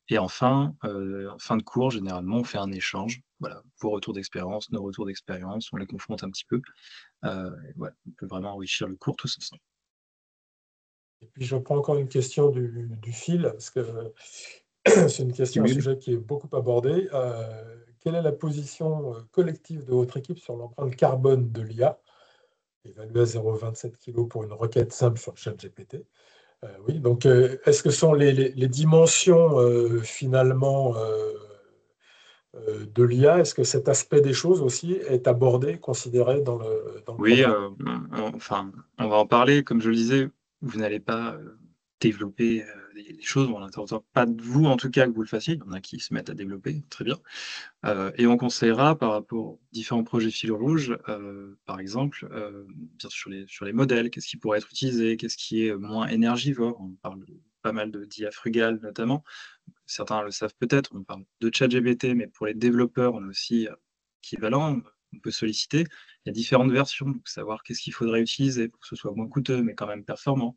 Et enfin, en fin de cours, généralement, on fait un échange. Voilà, vos retours d'expérience, nos retours d'expérience, on les confronte un petit peu. Et voilà, on peut vraiment enrichir le cours tous ensemble. Et puis je reprends encore une question du fil, parce que c'est une question, un sujet qui est beaucoup abordé. Quelle est la position collective de votre équipe sur l'empreinte carbone de l'IA, évaluée à 0,27 kg pour une requête simple sur ChatGPT? Oui, donc est-ce que sont les dimensions finalement de l'IA, est-ce que cet aspect des choses aussi est abordé, considéré dans le Oui, programme? enfin, on va en parler. Comme je le disais, vous n'allez pas développer des choses, on n'attend pas de vous en tout cas que vous le fassiez. Il y en a qui se mettent à développer, très bien. Et on conseillera par rapport aux différents projets fil rouge, par exemple, bien sur les modèles, qu'est-ce qui pourrait être utilisé, qu'est-ce qui est moins énergivore. On parle pas mal d'IA frugale notamment. Certains le savent peut-être, on parle de ChatGPT, mais pour les développeurs, on a aussi équivalent, on peut solliciter. Il y a différentes versions, donc savoir qu'est-ce qu'il faudrait utiliser pour que ce soit moins coûteux, mais quand même performant.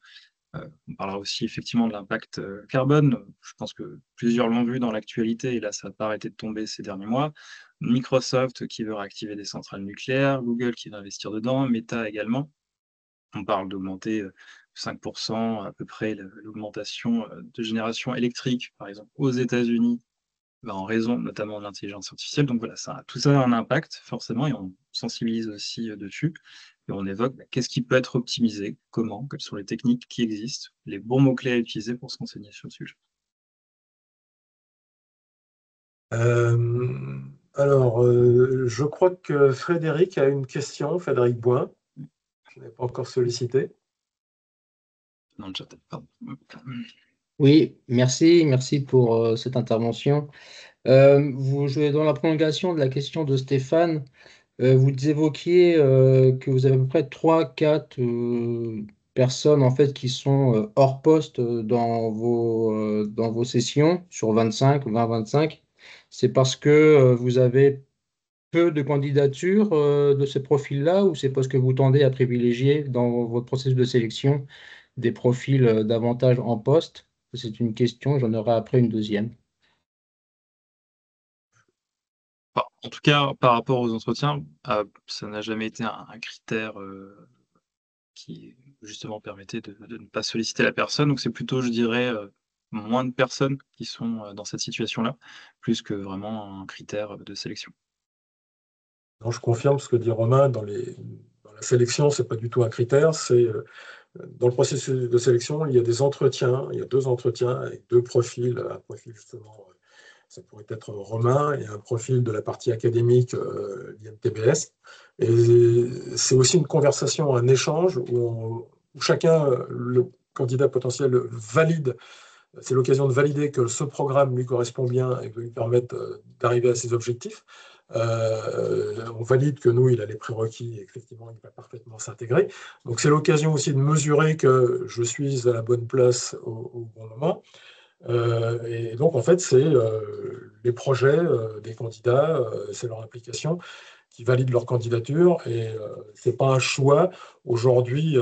On parlera aussi effectivement de l'impact carbone. Je pense que plusieurs l'ont vu dans l'actualité, et là, ça n'a pas arrêté de tomber ces derniers mois. Microsoft qui veut réactiver des centrales nucléaires, Google qui va investir dedans, Meta également. On parle d'augmenter 5% à peu près l'augmentation de génération électrique, par exemple, aux États-Unis, en raison notamment de l'intelligence artificielle. Donc voilà, tout ça a un impact forcément, et on sensibilise aussi dessus. Et on évoque qu'est-ce qui peut être optimisé, comment, quelles sont les techniques qui existent, les bons mots-clés à utiliser pour se renseigner sur le sujet. Alors, je crois que Frédéric a une question, Frédéric Boin. Je n'ai pas encore sollicité. Dans le chat, pardon. Oui, merci pour cette intervention. Dans la prolongation de la question de Stéphane, vous évoquiez que vous avez à peu près 3-4 personnes en fait, qui sont hors poste dans vos sessions sur 20-25. C'est parce que vous avez peu de candidatures de ce profil-là, ou c'est parce que vous tendez à privilégier dans votre processus de sélection des profils davantage en poste? C'est une question, j'en aurai après une deuxième. En tout cas, par rapport aux entretiens, ça n'a jamais été un critère qui justement permettait de ne pas solliciter la personne. Donc c'est plutôt, je dirais, moins de personnes qui sont dans cette situation-là, plus que vraiment un critère de sélection. Non, je confirme ce que dit Romain, dans la sélection, ce n'est pas du tout un critère. Dans le processus de sélection, il y a des entretiens, il y a 2 entretiens avec 2 profils, un profil justement, ça pourrait être Romain, et un profil de la partie académique, l'INTBS. Et c'est aussi une conversation, un échange où chacun, le candidat potentiel, valide. C'est l'occasion de valider que ce programme lui correspond bien et va lui permettre d'arriver à ses objectifs. on valide que nous, il a les prérequis, et effectivement, il va parfaitement s'intégrer. Donc, c'est l'occasion aussi de mesurer que je suis à la bonne place au bon moment. Et donc, en fait, c'est les projets des candidats, c'est leur implication qui valide leur candidature. Et ce n'est pas un choix aujourd'hui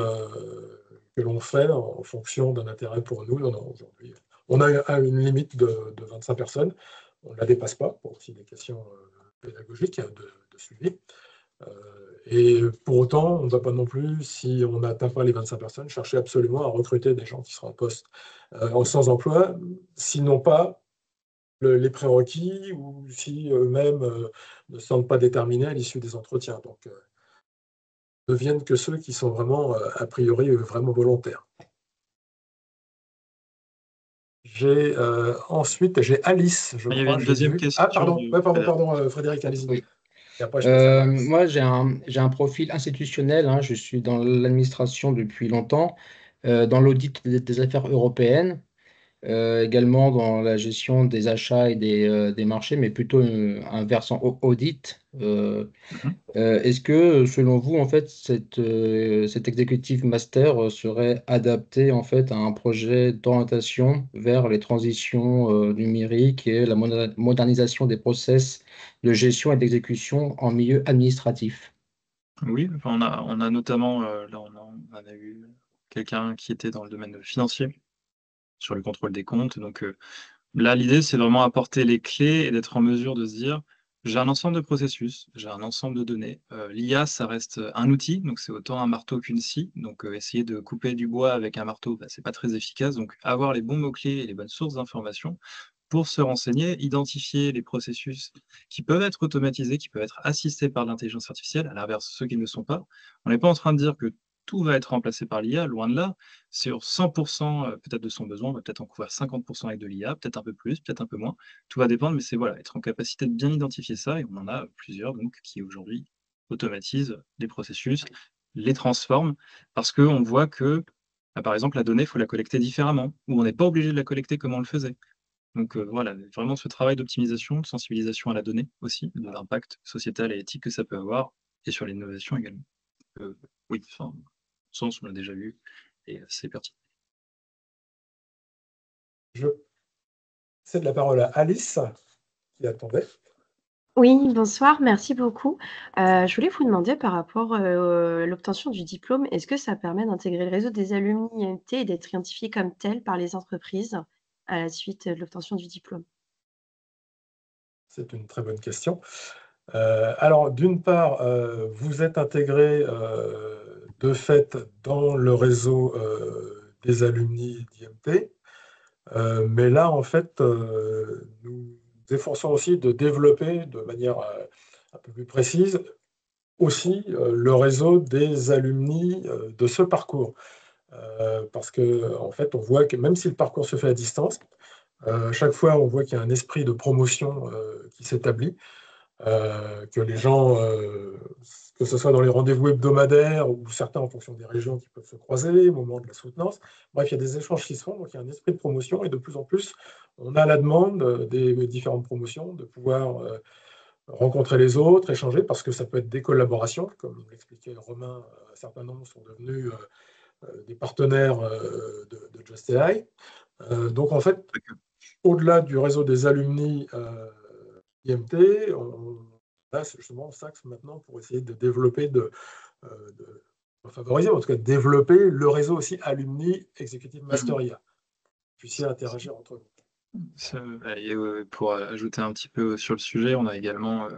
que l'on fait en fonction d'un intérêt pour nous. Non, non, aujourd'hui, on a une limite de 25 personnes. On ne la dépasse pas pour aussi des questions pédagogiques de suivi. Et pour autant, on ne va pas non plus, si on n'atteint pas les 25 personnes, chercher absolument à recruter des gens qui seront en poste sans emploi, sinon pas les prérequis ou si eux-mêmes ne se sentent pas déterminés à l'issue des entretiens. Donc, ne viennent que ceux qui sont vraiment, a priori, vraiment volontaires. Ensuite, j'ai Alice, je Il y crois. avait une deuxième question. Ah, pardon, Frédéric, allez-y. Oui. Et après, je passerai. Moi, j'ai un profil institutionnel, hein. Je suis dans l'administration depuis longtemps, dans l'audit des affaires européennes, également dans la gestion des achats et des marchés, mais plutôt un versant audit. Mhm. Est-ce que, selon vous, en fait, cet executive master serait adapté en fait à un projet d'orientation vers les transitions numériques et la modernisation des process de gestion et d'exécution en milieu administratif? Oui, enfin, on a notamment, là, on a eu quelqu'un qui était dans le domaine financier, sur le contrôle des comptes. Donc là, l'idée, c'est vraiment apporter les clés et d'être en mesure de se dire, j'ai un ensemble de processus, j'ai un ensemble de données. L'IA, ça reste un outil, donc c'est autant un marteau qu'une scie. Donc essayer de couper du bois avec un marteau, bah, c'est pas très efficace. Donc avoir les bons mots-clés et les bonnes sources d'informations pour se renseigner, identifier les processus qui peuvent être automatisés, qui peuvent être assistés par l'intelligence artificielle, à l'inverse, ceux qui ne le sont pas. On n'est pas en train de dire que tout va être remplacé par l'IA, loin de là. Sur 100% peut-être de son besoin, on va peut-être en couvrir 50% avec de l'IA, peut-être un peu plus, peut-être un peu moins. Tout va dépendre, mais c'est voilà, être en capacité de bien identifier ça, et on en a plusieurs donc qui aujourd'hui automatisent les processus, les transforment, parce qu'on voit que, bah, par exemple, la donnée, il faut la collecter différemment, ou on n'est pas obligé de la collecter comme on le faisait. Donc voilà, vraiment ce travail d'optimisation, de sensibilisation à la donnée aussi, de l'impact sociétal et éthique que ça peut avoir, et sur l'innovation également. Oui, enfin, sens, on l'a déjà vu, et c'est pertinent. Je cède la parole à Alice, qui attendait. Oui, bonsoir, merci beaucoup. Je voulais vous demander par rapport à l'obtention du diplôme, est-ce que ça permet d'intégrer le réseau des alumni IMT et d'être identifié comme tel par les entreprises à la suite de l'obtention du diplôme? C'est une très bonne question. Alors, d'une part, vous êtes intégré de fait dans le réseau des alumni d'IMT, mais là, en fait, nous efforçons aussi de développer de manière un peu plus précise aussi le réseau des alumni de ce parcours. Parce que, en fait, on voit que même si le parcours se fait à distance, chaque fois, on voit qu'il y a un esprit de promotion qui s'établit. Que les gens, que ce soit dans les rendez-vous hebdomadaires ou certains en fonction des régions qui peuvent se croiser, au moment de la soutenance. Bref, il y a des échanges qui se font, donc il y a un esprit de promotion et de plus en plus, on a la demande des différentes promotions de pouvoir rencontrer les autres, échanger, parce que ça peut être des collaborations, comme l'expliquait Romain, un certain nombre sont devenus des partenaires de Just AI. Donc en fait, au-delà du réseau des alumni IMT, on a justement ça maintenant pour essayer de développer, de favoriser, en tout cas de développer le réseau aussi alumni Executive Master IA. Puissiez interagir entre vous. Et pour ajouter un petit peu sur le sujet, on a également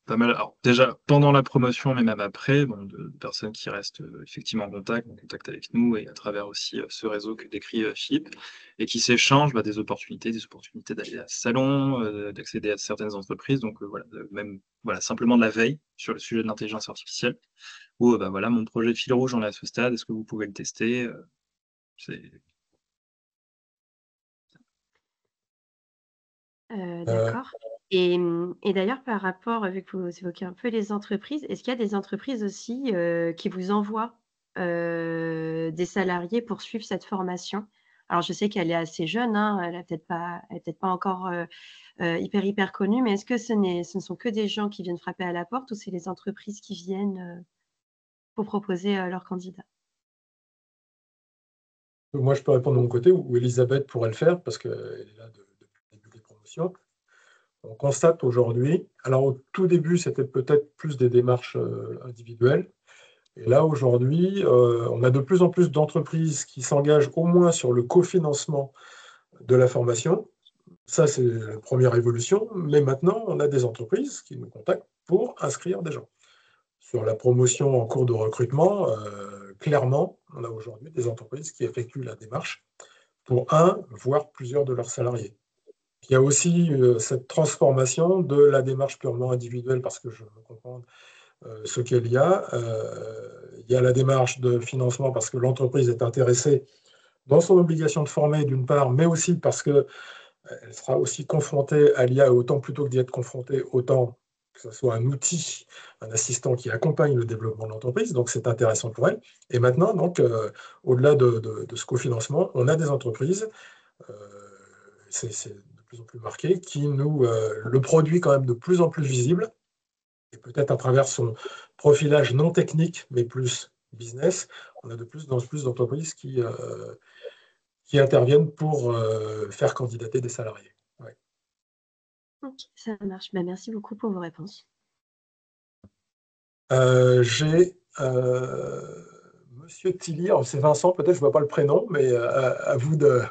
pas mal, alors déjà pendant la promotion, mais même après, bon, de personnes qui restent effectivement en contact avec nous, et à travers aussi ce réseau que décrit Philippe, et qui s'échangent des opportunités d'aller à ce salon, d'accéder à certaines entreprises, donc voilà, même voilà, simplement de la veille sur le sujet de l'intelligence artificielle, ou voilà, mon projet de fil rouge, on est à ce stade, est-ce que vous pouvez le tester? C'est D'accord. Et d'ailleurs, par rapport, vu que vous évoquez un peu les entreprises, est-ce qu'il y a des entreprises aussi qui vous envoient des salariés pour suivre cette formation Alors, je sais qu'elle est assez jeune, hein, elle est peut-être pas encore hyper connue, mais est-ce que ce ne sont que des gens qui viennent frapper à la porte ou c'est les entreprises qui viennent pour proposer leurs candidats? Moi, je peux répondre de mon côté, ou Elisabeth pourrait le faire, parce qu'elle est là depuis le début des promotions. On constate aujourd'hui, alors au tout début, c'était peut-être plus des démarches individuelles, et là, aujourd'hui, on a de plus en plus d'entreprises qui s'engagent au moins sur le cofinancement de la formation. Ça, c'est la première évolution, mais maintenant, on a des entreprises qui nous contactent pour inscrire des gens. Sur la promotion en cours de recrutement, clairement, on a aujourd'hui des entreprises qui effectuent la démarche pour un, voire plusieurs de leurs salariés. Il y a aussi cette transformation de la démarche purement individuelle, parce que je veux comprendre ce qu'il y a. Il y a la démarche de financement parce que l'entreprise est intéressée dans son obligation de former, d'une part, mais aussi parce qu'elle sera aussi confrontée à l'IA, autant plutôt que d'y être confrontée, autant que ce soit un outil, un assistant qui accompagne le développement de l'entreprise, donc c'est intéressant pour elle. Et maintenant, donc, au-delà de ce cofinancement, on a des entreprises, c'est de plus en plus marqué, qui nous le produit quand même de plus en plus visible, et peut-être à travers son profilage non technique, mais plus business, on a de plus en plus d'entreprises qui interviennent pour faire candidater des salariés. Ouais. OK, ça marche. Bah, merci beaucoup pour vos réponses. J'ai Monsieur Tilly, alors c'est Vincent, peut-être, je ne vois pas le prénom, mais à vous de.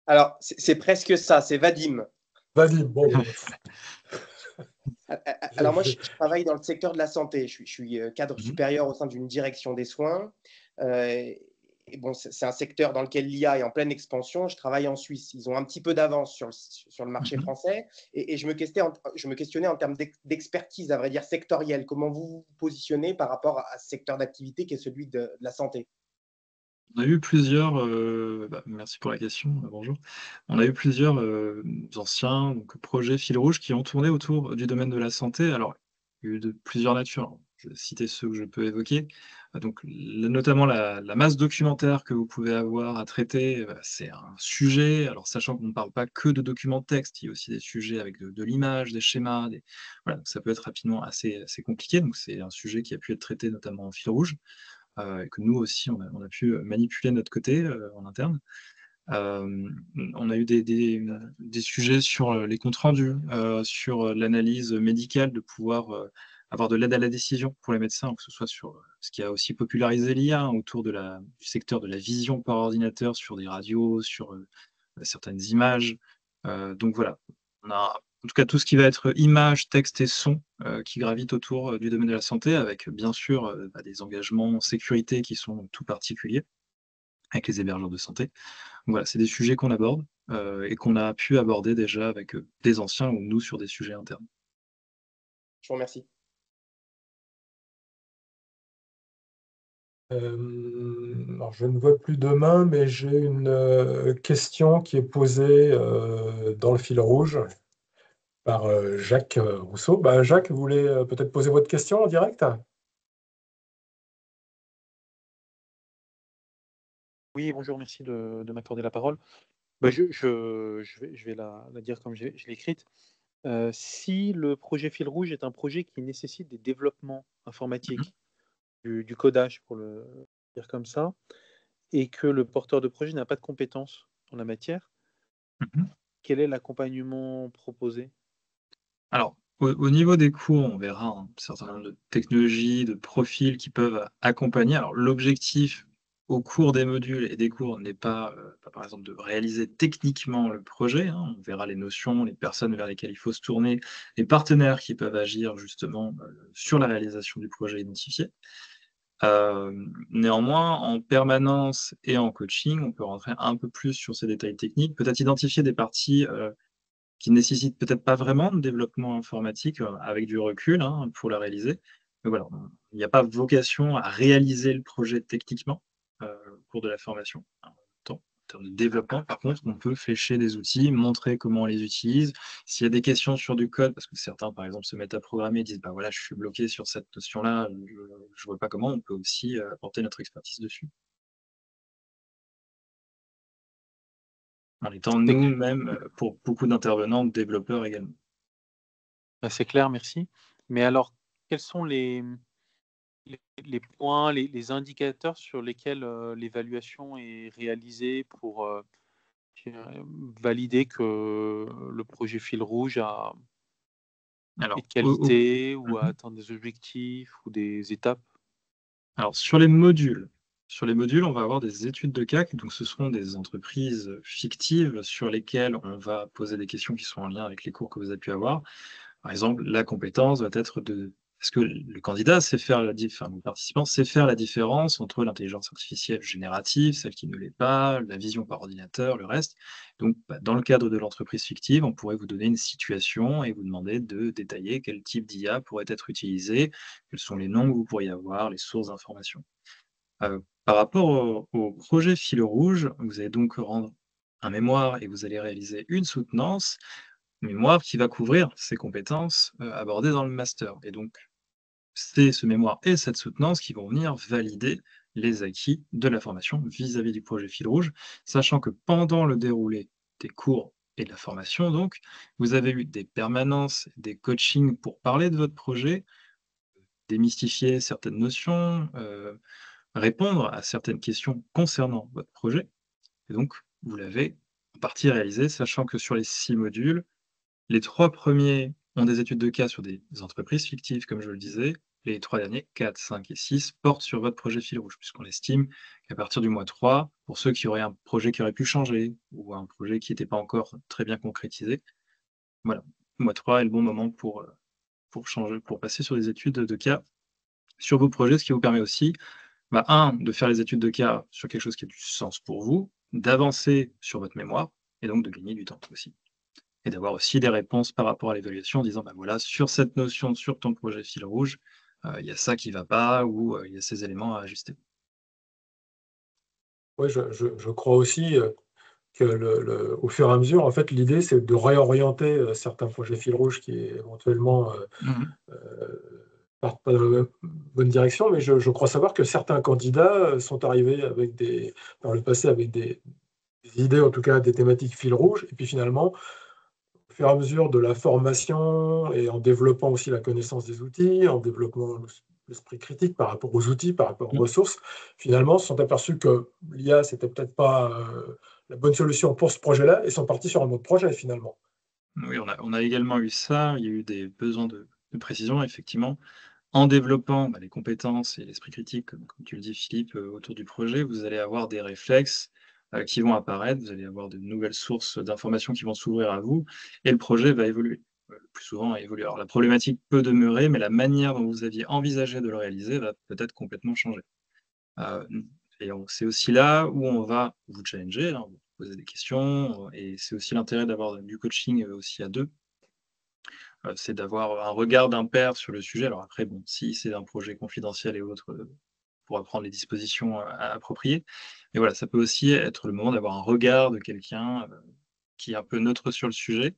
Alors, c'est presque ça, c'est Vadim. Vas-y, bon. Alors moi, je travaille dans le secteur de la santé. Je suis cadre Mhm. supérieur au sein d'une direction des soins. Et bon, c'est un secteur dans lequel l'IA est en pleine expansion. Je travaille en Suisse. Ils ont un petit peu d'avance sur le marché Mhm. français. Et je me questionnais en termes d'expertise, à vrai dire, sectorielle. Comment vous vous positionnez par rapport à ce secteur d'activité qui est celui de la santé? On a eu plusieurs, merci pour la question, bonjour. On a eu plusieurs anciens donc, projets fil rouge qui ont tourné autour du domaine de la santé. Alors, il y a eu de plusieurs natures. Je vais citer ceux que je peux évoquer. Donc, notamment la masse documentaire que vous pouvez avoir à traiter, c'est un sujet. Alors, sachant qu'on ne parle pas que de documents de texte, il y a aussi des sujets avec de l'image, des schémas. Voilà, donc ça peut être rapidement assez compliqué. Donc, c'est un sujet qui a pu être traité notamment en fil rouge. Et que nous aussi, on a pu manipuler de notre côté en interne. On a eu des sujets sur les comptes rendus, sur l'analyse médicale, de pouvoir avoir de l'aide à la décision pour les médecins, que ce soit sur ce qui a aussi popularisé l'IA autour du secteur de la vision par ordinateur, sur des radios, sur certaines images. Donc voilà, on a en tout cas tout ce qui va être images, texte et son qui gravitent autour du domaine de la santé, avec bien sûr des engagements en sécurité qui sont tout particuliers avec les hébergeurs de santé. Donc voilà, c'est des sujets qu'on aborde et qu'on a pu aborder déjà avec des anciens ou nous sur des sujets internes. Je vous remercie. Alors, je ne vois plus de main, mais j'ai une question qui est posée dans le fil rouge par Jacques Rousseau. Bah, Jacques, vous voulez peut-être poser votre question en direct? Oui, bonjour, merci de m'accorder la parole. Je vais la dire comme je l'ai écrite. Si le projet fil rouge est un projet qui nécessite des développements informatiques, du codage pour le dire comme ça, et que le porteur de projet n'a pas de compétences en la matière, Mhm. quel est l'accompagnement proposé? Alors, au niveau des cours, on verra un certain nombre de technologies, de profils qui peuvent accompagner. Alors, l'objectif au cours des modules et des cours n'est pas, par exemple, de réaliser techniquement le projet, hein. On verra les notions, les personnes vers lesquelles il faut se tourner, les partenaires qui peuvent agir justement sur la réalisation du projet identifié. Néanmoins, en permanence et en coaching, on peut rentrer un peu plus sur ces détails techniques, peut-être identifier des parties qui ne nécessite peut-être pas vraiment de développement informatique, avec du recul, hein, pour la réaliser. Mais voilà, il n'y a pas vocation à réaliser le projet techniquement, au cours de la formation. En même temps, en termes de développement, par contre, on peut flécher des outils, montrer comment on les utilise. S'il y a des questions sur du code, parce que certains, par exemple, se mettent à programmer et disent: «Bah, voilà, je suis bloqué sur cette notion-là, je vois pas comment», on peut aussi, apporter notre expertise dessus. en étant nous-mêmes, pour beaucoup d'intervenants, développeurs également. C'est clair, merci. Mais alors, quels sont les points, les indicateurs sur lesquels l'évaluation est réalisée pour valider que le projet fil rouge est Alors, de qualité ou a atteint des objectifs ou des étapes? Alors, sur les modules, on va avoir des études de cas, donc ce seront des entreprises fictives sur lesquelles on va poser des questions qui sont en lien avec les cours que vous avez pu avoir. Par exemple, la compétence va être de... Est-ce que le candidat sait faire le participant sait faire la différence entre l'intelligence artificielle générative, celle qui ne l'est pas, la vision par ordinateur, le reste. Donc, dans le cadre de l'entreprise fictive, on pourrait vous donner une situation et vous demander de détailler quel type d'IA pourrait être utilisé, quels sont les noms que vous pourriez avoir, les sources d'informations. Par rapport au projet fil rouge, vous allez donc rendre un mémoire et vous allez réaliser une soutenance, mémoire qui va couvrir ces compétences abordées dans le master. Et donc, c'est ce mémoire et cette soutenance qui vont venir valider les acquis de la formation vis-à-vis du projet fil rouge, sachant que pendant le déroulé des cours et de la formation, donc, vous avez eu des permanences, des coachings pour parler de votre projet, démystifier certaines notions, répondre à certaines questions concernant votre projet. Et donc, vous l'avez en partie réalisé, sachant que sur les 6 modules, les 3 premiers ont des études de cas sur des entreprises fictives, comme je le disais. Les 3 derniers, 4, 5 et 6, portent sur votre projet fil rouge, puisqu'on estime qu'à partir du mois 3, pour ceux qui auraient un projet qui aurait pu changer, ou un projet qui n'était pas encore très bien concrétisé, voilà, le mois 3 est le bon moment pour changer, pour passer sur des études de cas sur vos projets, ce qui vous permet aussi, de faire les études de cas sur quelque chose qui a du sens pour vous, d'avancer sur votre mémoire, et donc de gagner du temps aussi. Et d'avoir aussi des réponses par rapport à l'évaluation en disant, voilà, sur cette notion, sur ton projet fil rouge, il y a ça qui ne va pas, ou il y a ces éléments à ajuster. Oui, je crois aussi que au fur et à mesure, en fait, l'idée, c'est de réorienter certains projets fil rouge qui éventuellement partent pas dans la bonne direction, mais je crois savoir que certains candidats sont arrivés dans le passé avec des idées, en tout cas des thématiques fil rouge, et puis finalement, au fur et à mesure de la formation et en développant aussi la connaissance des outils, en développant l'esprit critique par rapport aux outils, par rapport aux ressources, finalement, se sont aperçus que l'IA, c'était peut-être pas la bonne solution pour ce projet-là, et sont partis sur un autre projet finalement. Oui, on a également eu ça, il y a eu des besoins de précision, effectivement. En développant les compétences et l'esprit critique, comme tu le dis Philippe, autour du projet, vous allez avoir des réflexes qui vont apparaître, vous allez avoir de nouvelles sources d'informations qui vont s'ouvrir à vous, et le projet va évoluer. Le plus souvent évoluer. Alors la problématique peut demeurer, mais la manière dont vous aviez envisagé de le réaliser va peut-être complètement changer. Et c'est aussi là où on va vous challenger, hein, vous poser des questions, et c'est aussi l'intérêt d'avoir du coaching aussi à 2. C'est d'avoir un regard d'un pair sur le sujet. Alors après, bon, si c'est un projet confidentiel et autres, on pourra prendre les dispositions appropriées. Mais voilà, ça peut aussi être le moment d'avoir un regard de quelqu'un qui est un peu neutre sur le sujet,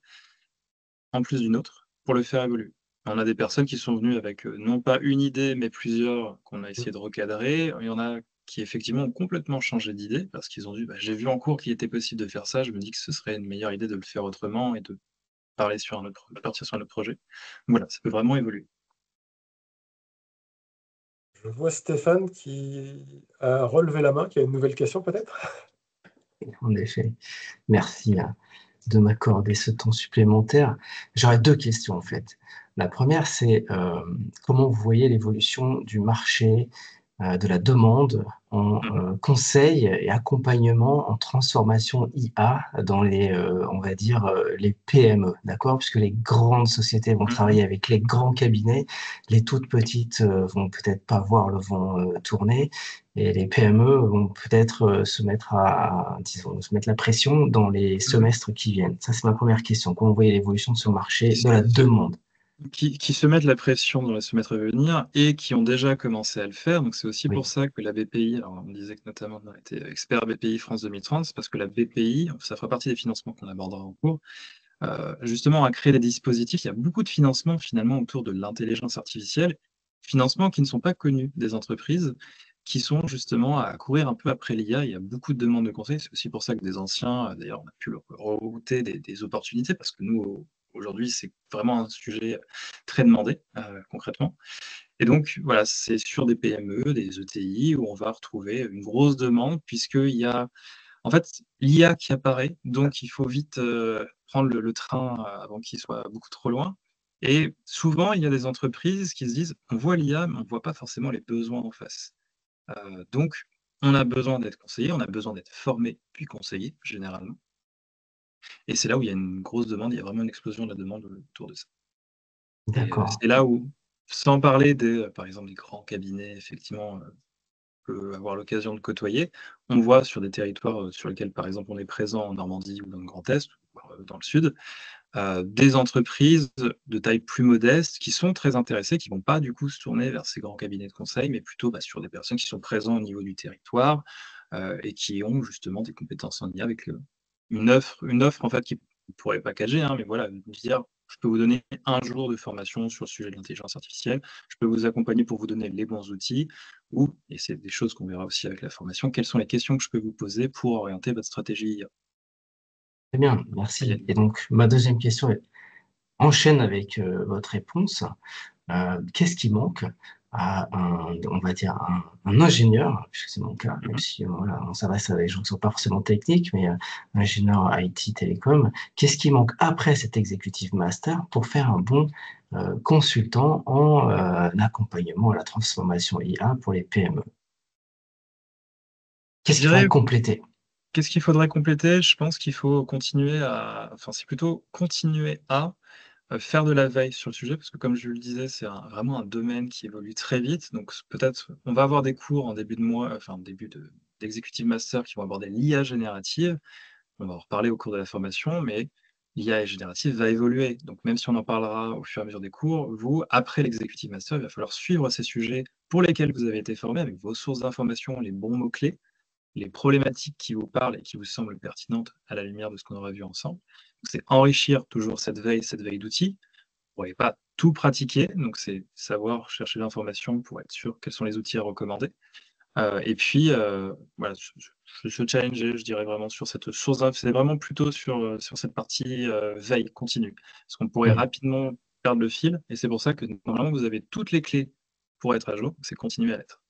en plus d'une autre, pour le faire évoluer. On a des personnes qui sont venues avec non pas une idée, mais plusieurs qu'on a essayé de recadrer. Il y en a qui effectivement ont complètement changé d'idée parce qu'ils ont dit j'ai vu en cours qu'il était possible de faire ça, je me dis que ce serait une meilleure idée de le faire autrement et de partir sur un autre projet. Voilà, ça peut vraiment évoluer. Je vois Stéphane qui a relevé la main, qui a une nouvelle question peut-être. En effet, merci de m'accorder ce temps supplémentaire. J'aurais 2 questions en fait. La première, c'est comment vous voyez l'évolution du marché de la demande en conseil et accompagnement en transformation IA dans les, on va dire, les PME, d'accord? Puisque les grandes sociétés vont travailler avec les grands cabinets, les toutes petites vont peut-être pas voir le vent tourner, et les PME vont peut-être se mettre la pression dans les semestres qui viennent. Ça, c'est ma première question. Comment vous voyez l'évolution de ce marché de la demande? Qui se mettent la pression dans les semestres à venir et qui ont déjà commencé à le faire. Donc c'est aussi pour ça que la BPI, alors on disait que notamment on était expert BPI France 2030, c'est parce que la BPI, ça fera partie des financements qu'on abordera en cours, justement a créé des dispositifs. Il y a beaucoup de financements finalement autour de l'intelligence artificielle, financements qui ne sont pas connus des entreprises qui sont justement à courir un peu après l'IA. Il y a beaucoup de demandes de conseils. C'est aussi pour ça que des anciens, d'ailleurs, on a pu leur rerouter des opportunités parce que nous, aujourd'hui, c'est vraiment un sujet très demandé, concrètement. Et donc, voilà, c'est sur des PME, des ETI, où on va retrouver une grosse demande, puisqu'il y a, en fait, l'IA qui apparaît, donc il faut vite prendre le train avant qu'il soit beaucoup trop loin. Et souvent, il y a des entreprises qui se disent, on voit l'IA, mais on ne voit pas forcément les besoins en face. Donc, on a besoin d'être conseillé, on a besoin d'être formé, puis conseillé, généralement. Et c'est là où il y a une grosse demande, il y a vraiment une explosion de la demande autour de ça. Et D'accord. c'est là où, sans parler par exemple, des grands cabinets, effectivement, peut avoir l'occasion de côtoyer, on voit sur des territoires sur lesquels, par exemple, on est présent en Normandie ou dans le Grand Est, ou dans le Sud, des entreprises de taille plus modeste qui sont très intéressées, qui vont pas du coup se tourner vers ces grands cabinets de conseil, mais plutôt sur des personnes qui sont présentes au niveau du territoire et qui ont justement des compétences en IA avec une offre en fait qui pourrait packager, hein, mais voilà, dire je peux vous donner un jour de formation sur le sujet de l'intelligence artificielle, je peux vous accompagner pour vous donner les bons outils, ou, et c'est des choses qu'on verra aussi avec la formation, quelles sont les questions que je peux vous poser pour orienter votre stratégie IA. Très bien, Il y a merci. une- Et donc, ma deuxième question enchaîne avec votre réponse. Qu'est-ce qui manque à on va dire, un ingénieur, puisque c'est mon cas, même Mhm. si voilà, on s'adresse à des gens qui ne sont pas forcément techniques, mais ingénieur IT télécom. Qu'est-ce qui manque après cet executive master pour faire un bon consultant en accompagnement à la transformation IA pour les PME? Je Qu'est-ce qu'il faudrait dirais, compléter? qu'est-ce qu'il faudrait compléter? Je pense qu'il faut continuer enfin, c'est plutôt continuer à faire de la veille sur le sujet, parce que comme je le disais, c'est vraiment un domaine qui évolue très vite. Donc peut-être, on va avoir des cours en début de mois, enfin d'executive master qui vont aborder l'IA générative. On va en reparler au cours de la formation, mais l'IA générative va évoluer. Donc même si on en parlera au fur et à mesure des cours, vous, après l'executive master, il va falloir suivre ces sujets pour lesquels vous avez été formé avec vos sources d'informations, les bons mots-clés, les problématiques qui vous parlent et qui vous semblent pertinentes à la lumière de ce qu'on aura vu ensemble. C'est enrichir toujours cette veille d'outils. Vous ne pourrez pas tout pratiquer, donc c'est savoir chercher l'information pour être sûr quels sont les outils à recommander. Et puis, voilà, se challenger, je dirais vraiment sur cette source c'est vraiment plutôt sur cette partie veille continue. Parce qu'on pourrait Mmh. rapidement perdre le fil, et c'est pour ça que normalement vous avez toutes les clés pour être à jour, c'est continuer à l'être.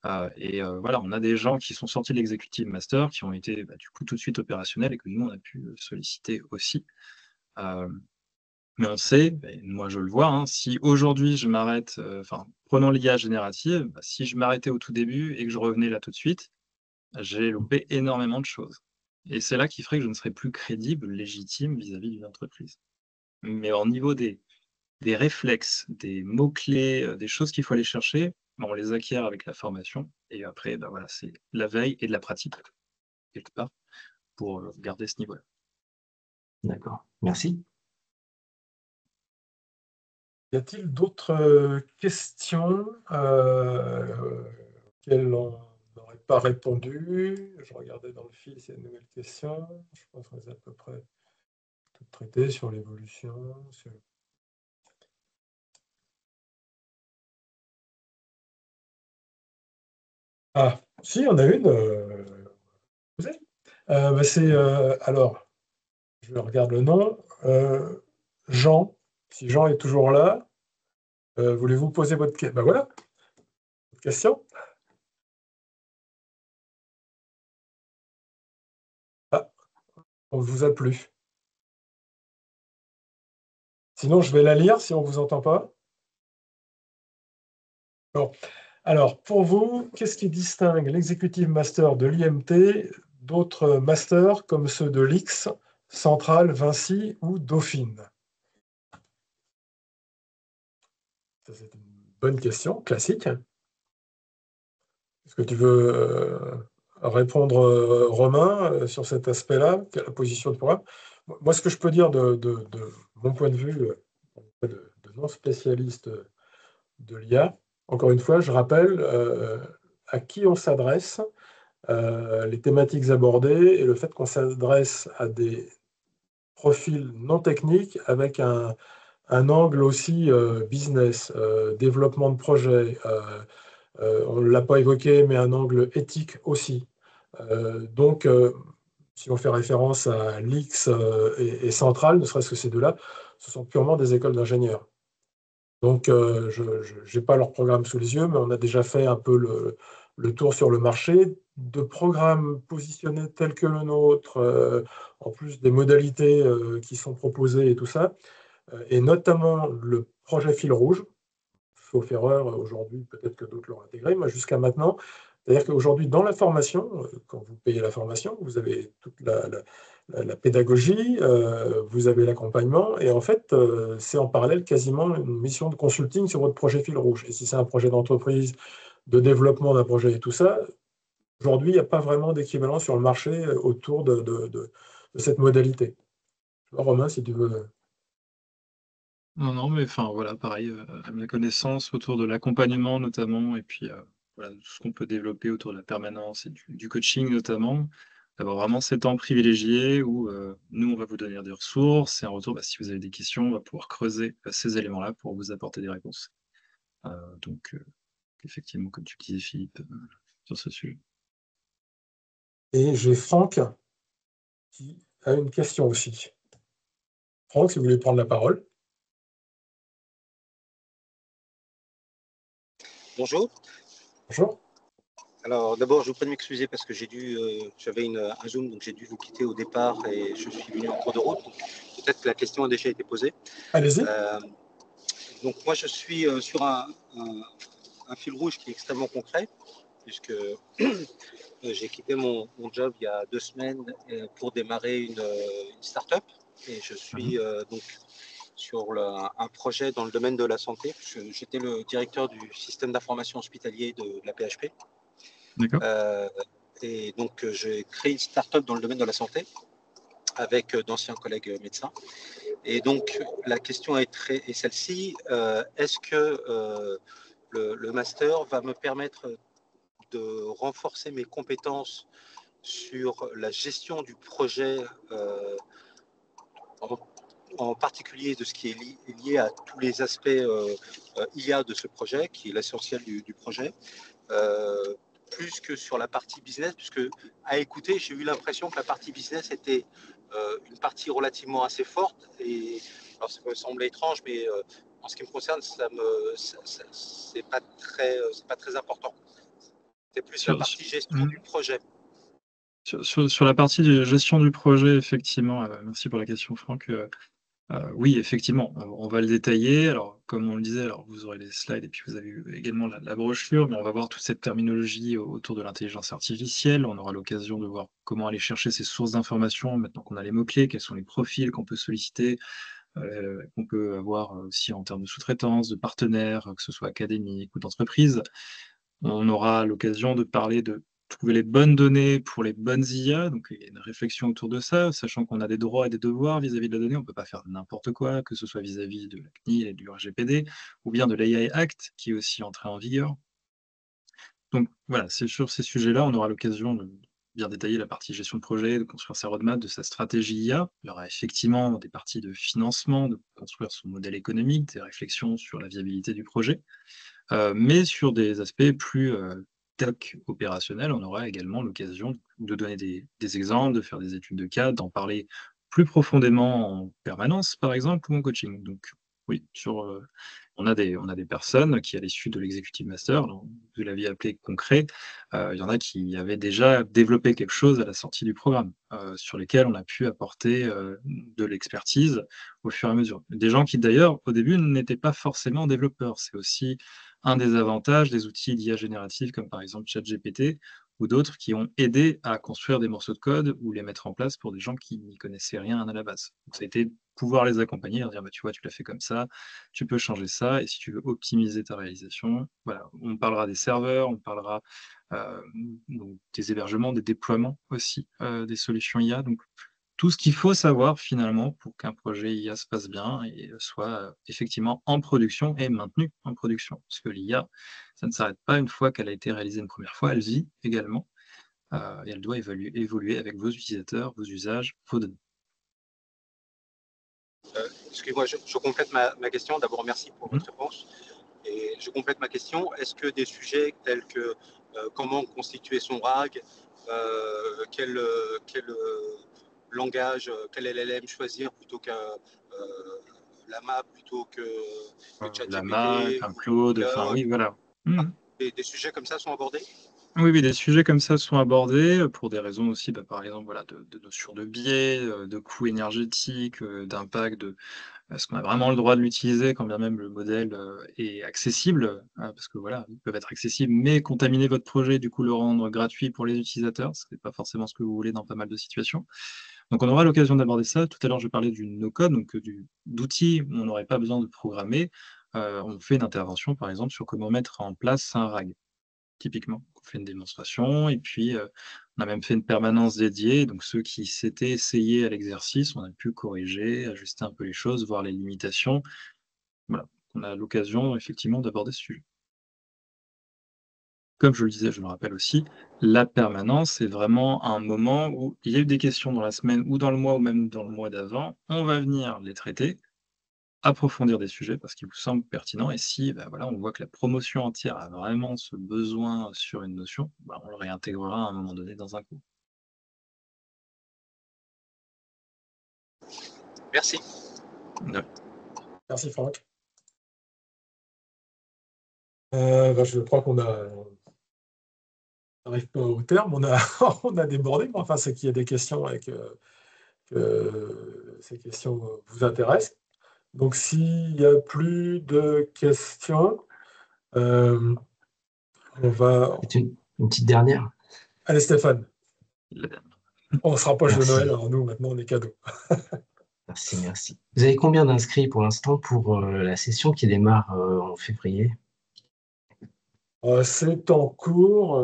Voilà, on a des gens qui sont sortis de l'executive master, qui ont été du coup tout de suite opérationnels et que nous on a pu solliciter aussi. Mais on sait, et moi je le vois, hein, si aujourd'hui je m'arrête, enfin prenons l'IA générative, si je m'arrêtais au tout début et que je revenais là tout de suite, j'ai loupé énormément de choses. Et c'est là qui ferait que je ne serais plus crédible, légitime vis-à-vis d'une entreprise. Mais au niveau des réflexes, des mots-clés, des choses qu'il faut aller chercher, on les acquiert avec la formation. Et après, voilà, c'est de la veille et de la pratique, quelque part, pour garder ce niveau-là. D'accord, merci. Y a-t-il d'autres questions auxquelles on n'aurait pas répondu? Je regardais dans le fil s'il y a de nouvelles questions. Je pense qu'on les a à peu près toutes traitées sur l'évolution. Ah, si, on a une. Posée. C'est alors, je regarde le nom. Jean. Si Jean est toujours là, voulez-vous poser votre question? Ben voilà, votre question. Ah, on ne vous a plus. Sinon, je vais la lire si on ne vous entend pas. Bon. Alors, pour vous, qu'est-ce qui distingue l'Executive Master de l'IMT d'autres masters comme ceux de l'X, Centrale, Vinci ou Dauphine? Ça, c'est une bonne question, classique. Est-ce que tu veux répondre, Romain, sur cet aspect-là, la position de programme? Moi, ce que je peux dire de mon point de vue, de non spécialiste de l'IA, encore une fois, je rappelle à qui on s'adresse, les thématiques abordées et le fait qu'on s'adresse à des profils non techniques avec un angle aussi business, développement de projet, On ne l'a pas évoqué, mais un angle éthique aussi. Donc, si on fait référence à l'X et Centrale, ne serait-ce que ces deux-là, ce sont purement des écoles d'ingénieurs. Donc, je n'ai pas leur programme sous les yeux, mais on a déjà fait un peu le tour sur le marché de programmes positionnés tels que le nôtre, en plus des modalités qui sont proposées et tout ça, et notamment le projet Fil Rouge, sauf erreur, aujourd'hui, peut-être que d'autres l'ont intégré, moi jusqu'à maintenant. C'est-à-dire qu'aujourd'hui, dans la formation, quand vous payez la formation, vous avez toute la pédagogie, vous avez l'accompagnement, et en fait, c'est en parallèle quasiment une mission de consulting sur votre projet Fil Rouge. Et si c'est un projet d'entreprise, de développement d'un projet et tout ça, aujourd'hui, il n'y a pas vraiment d'équivalent sur le marché autour de cette modalité. Romain, si tu veux. Non, non, mais enfin voilà, pareil, à ma connaissance, autour de l'accompagnement notamment, et puis voilà, tout ce qu'on peut développer autour de la permanence et du coaching notamment, d'avoir vraiment ces temps privilégiés où nous, on va vous donner des ressources, et en retour, bah, si vous avez des questions, on va pouvoir creuser ces éléments-là pour vous apporter des réponses. Donc, effectivement, comme tu disais, Philippe, sur ce sujet. Et j'ai Franck qui a une question aussi. Franck, si vous voulez prendre la parole. Bonjour. Bonjour. Alors d'abord, je vous prie de m'excuser parce que j'avais un Zoom, donc j'ai dû vous quitter au départ et je suis venu en cours de route. Peut-être que la question a déjà été posée. Allez-y. Donc moi, je suis sur un fil rouge qui est extrêmement concret, puisque j'ai quitté mon job il y a 2 semaines pour démarrer une start-up. Et je suis donc sur un projet dans le domaine de la santé. J'étais le directeur du système d'information hospitalier de la PHP. D'accord. Et donc, j'ai créé une start-up dans le domaine de la santé avec d'anciens collègues médecins. Et donc, la question est celle-ci. Est-ce que le master va me permettre de renforcer mes compétences sur la gestion du projet, en particulier de ce qui est lié à tous les aspects IA de ce projet, qui est l'essentiel du projet, plus que sur la partie business, puisque à écouter, j'ai eu l'impression que la partie business était une partie relativement assez forte. Et alors ça me semble étrange, mais en ce qui me concerne, c'est pas très important. C'est plus la partie gestion du projet. Sur la partie de gestion du projet, effectivement, merci pour la question, Franck. Oui, effectivement, on va le détailler. Alors, comme on le disait, alors vous aurez les slides et puis vous avez également la brochure, mais on va voir toute cette terminologie autour de l'intelligence artificielle. On aura l'occasion de voir comment aller chercher ces sources d'informations maintenant qu'on a les mots-clés, quels sont les profils qu'on peut solliciter, qu'on peut avoir aussi en termes de sous-traitance, de partenaires, que ce soit académiques ou d'entreprises. On aura l'occasion de parler de trouver les bonnes données pour les bonnes IA, donc il y a une réflexion autour de ça, sachant qu'on a des droits et des devoirs vis-à-vis de la donnée, on ne peut pas faire n'importe quoi, que ce soit vis-à-vis de la CNIL et du RGPD, ou bien de l'AI Act, qui est aussi entré en vigueur. Donc voilà, c'est sur ces sujets-là, on aura l'occasion de bien détailler la partie gestion de projet, de construire sa roadmap, de sa stratégie IA. Il y aura effectivement des parties de financement, de construire son modèle économique, des réflexions sur la viabilité du projet. Mais sur des aspects plus tech opérationnels, on aura également l'occasion de donner des exemples, de faire des études de cas, d'en parler plus profondément en permanence, par exemple, ou en coaching. Donc oui, on a des personnes qui, à l'issue de l'executive master, alors, vous l'aviez appelé concret, il y en a qui avaient déjà développé quelque chose à la sortie du programme, sur lesquels on a pu apporter de l'expertise au fur et à mesure. Des gens qui, d'ailleurs, au début, n'étaient pas forcément développeurs. C'est aussi un des avantages des outils d'IA générative, comme par exemple ChatGPT, ou d'autres qui ont aidé à construire des morceaux de code ou les mettre en place pour des gens qui n'y connaissaient rien à la base. Donc, ça a été pouvoir les accompagner, leur dire, bah, tu vois, tu l'as fait comme ça, tu peux changer ça, et si tu veux optimiser ta réalisation, voilà, on parlera des serveurs, on parlera donc des hébergements, des déploiements aussi, des solutions IA, donc tout ce qu'il faut savoir finalement pour qu'un projet IA se passe bien et soit effectivement en production et maintenu en production. Parce que l'IA, ça ne s'arrête pas une fois qu'elle a été réalisée une première fois, elle vit également, et elle doit évoluer avec vos utilisateurs, vos usages, vos données. Excusez-moi, je complète ma question. D'abord, merci pour votre réponse. Et je complète ma question, est-ce que des sujets tels que comment constituer son RAG, quel langage, quel LLM choisir plutôt qu'un Lama plutôt que Lama, ChatGPT, un Claude, enfin oui, voilà. des sujets comme ça sont abordés? Oui, des sujets comme ça sont abordés pour des raisons aussi, par exemple, voilà, de notions de biais, de coûts énergétiques, d'impact, est-ce qu'on a vraiment le droit de l'utiliser quand bien même le modèle est accessible, parce que voilà, ils peuvent être accessibles, mais contaminer votre projet, du coup le rendre gratuit pour les utilisateurs, ce n'est pas forcément ce que vous voulez dans pas mal de situations. Donc on aura l'occasion d'aborder ça. Tout à l'heure, je parlais du no-code, donc d'outils où on n'aurait pas besoin de programmer. On fait une intervention, par exemple, sur comment mettre en place un RAG. Typiquement, on fait une démonstration et puis on a même fait une permanence dédiée. Donc ceux qui s'étaient essayés à l'exercice, on a pu corriger, ajuster un peu les choses, voir les limitations. Voilà, on a l'occasion effectivement d'aborder ce sujet. Comme je le disais, je me rappelle aussi, la permanence, c'est vraiment un moment où il y a eu des questions dans la semaine ou dans le mois ou même dans le mois d'avant. On va venir les traiter, approfondir des sujets parce qu'ils vous semblent pertinents et si voilà, on voit que la promotion entière a vraiment ce besoin sur une notion, on le réintégrera à un moment donné dans un cours. Merci. Ouais. Merci Franck. Je crois qu'on n'arrive pas au terme, on a débordé, mais enfin c'est qu'il y a des questions et que ces questions vous intéressent. Donc, s'il n'y a plus de questions, on va... Une petite dernière. Allez, Stéphane. On se rapproche de Noël, alors nous, maintenant, on est cadeau. Merci. Vous avez combien d'inscrits pour l'instant pour la session qui démarre en février? C'est en cours.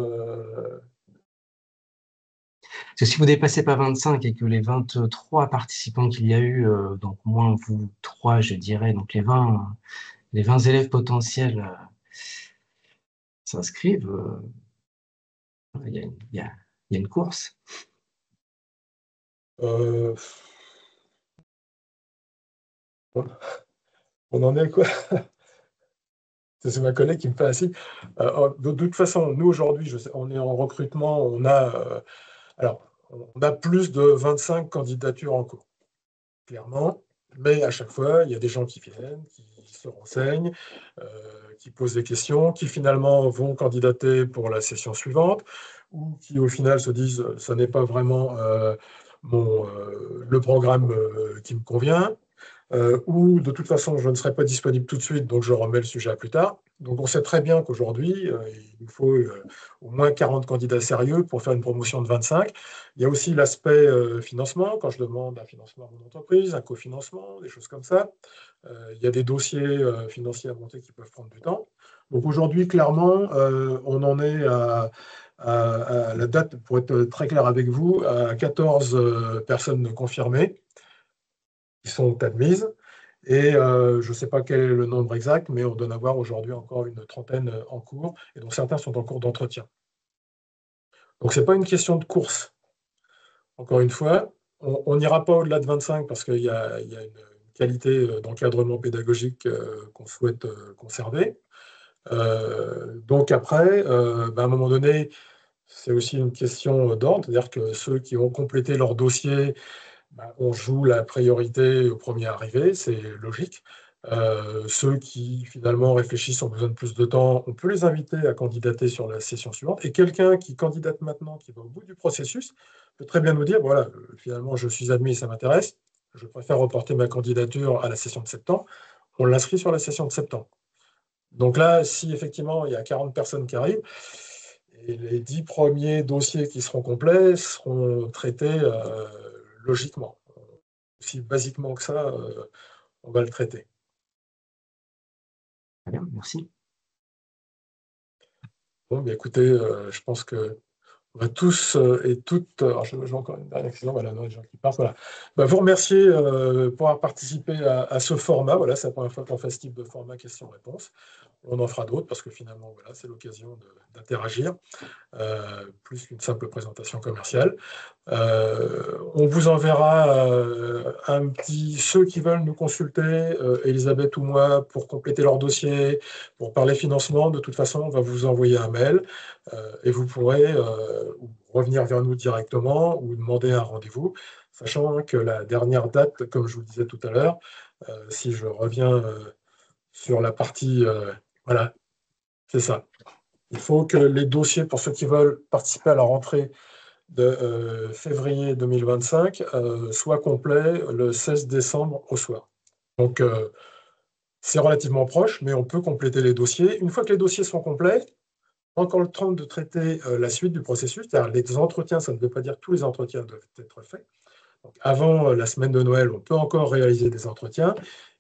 Parce que si vous ne dépassez pas 25 et que les 23 participants qu'il y a eu, donc moins vous 3, je dirais, donc les 20 élèves potentiels s'inscrivent, il y a une course. On en est quoi? C'est ma collègue qui me fait ainsi. De toute façon, nous, aujourd'hui, on est en recrutement. On a plus de 25 candidatures en cours, clairement. Mais à chaque fois, il y a des gens qui viennent, qui se renseignent, qui posent des questions, qui finalement vont candidater pour la session suivante, ou qui au final se disent « ce n'est pas vraiment le programme qui me convient ». Ou de toute façon, je ne serai pas disponible tout de suite, donc je remets le sujet à plus tard. Donc on sait très bien qu'aujourd'hui, il nous faut au moins 40 candidats sérieux pour faire une promotion de 25. Il y a aussi l'aspect financement, quand je demande un financement à mon entreprise, un cofinancement, des choses comme ça. Il y a des dossiers financiers à monter qui peuvent prendre du temps. Donc aujourd'hui, clairement, on en est à la date, pour être très clair avec vous, à 14 personnes confirmées qui sont admises. Et je ne sais pas quel est le nombre exact, mais on doit en avoir aujourd'hui encore une trentaine en cours, et dont certains sont en cours d'entretien. Donc, ce n'est pas une question de course. Encore une fois, on n'ira pas au-delà de 25 parce qu'il y a une qualité d'encadrement pédagogique qu'on souhaite conserver. Donc après, à un moment donné, c'est aussi une question d'ordre, c'est-à-dire que ceux qui ont complété leur dossier, on joue la priorité au premier arrivé, c'est logique. Ceux qui finalement réfléchissent ont besoin de plus de temps, on peut les inviter à candidater sur la session suivante. Et quelqu'un qui candidate maintenant, qui va au bout du processus, peut très bien nous dire, voilà, finalement je suis admis et ça m'intéresse, je préfère reporter ma candidature à la session de septembre, on l'inscrit sur la session de septembre. Donc là, si effectivement il y a 40 personnes qui arrivent, et les 10 premiers dossiers qui seront complets seront traités logiquement. Aussi basiquement que ça, on va le traiter. Très bien, merci. Bon, écoutez, je pense que on va tous et toutes. Alors, j'ai encore une dernière question. Voilà, non, les gens qui partent. Voilà. Vous remercier pour avoir participé à ce format. Voilà, c'est la première fois qu'on fait ce type de format questions-réponses. On en fera d'autres parce que finalement, voilà, c'est l'occasion d'interagir, plus qu'une simple présentation commerciale. On vous enverra ceux qui veulent nous consulter, Elisabeth ou moi, pour compléter leur dossier, pour parler financement. De toute façon, on va vous envoyer un mail et vous pourrez revenir vers nous directement ou demander un rendez-vous, sachant que la dernière date, comme je vous le disais tout à l'heure, si je reviens sur la partie, voilà, c'est ça. Il faut que les dossiers, pour ceux qui veulent participer à la rentrée de février 2025, soient complets le 16 décembre au soir. Donc, c'est relativement proche, mais on peut compléter les dossiers. Une fois que les dossiers sont complets, encore le temps de traiter la suite du processus, c'est-à-dire les entretiens, ça ne veut pas dire que tous les entretiens doivent être faits. Donc, avant la semaine de Noël, on peut encore réaliser des entretiens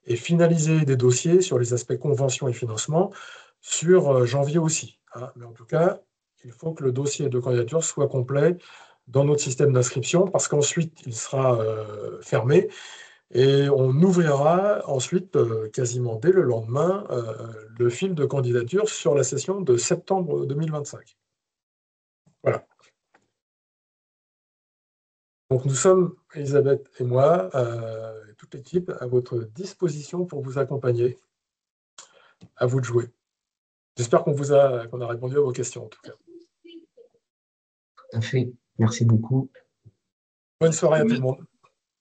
et finaliser des dossiers sur les aspects convention et financement sur janvier aussi. Hein. Mais en tout cas, il faut que le dossier de candidature soit complet dans notre système d'inscription parce qu'ensuite, il sera fermé et on ouvrira ensuite, quasiment dès le lendemain, le fil de candidature sur la session de septembre 2025. Voilà. Donc nous sommes, Elisabeth et moi, et toute l'équipe, à votre disposition pour vous accompagner. À vous de jouer. J'espère qu'on a répondu à vos questions en tout cas. Tout à fait. Merci beaucoup. Bonne soirée à tout le monde.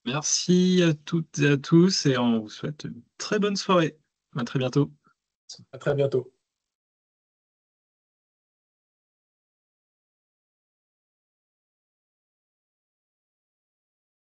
Merci à toutes et à tous et on vous souhaite une très bonne soirée. À très bientôt. À très bientôt.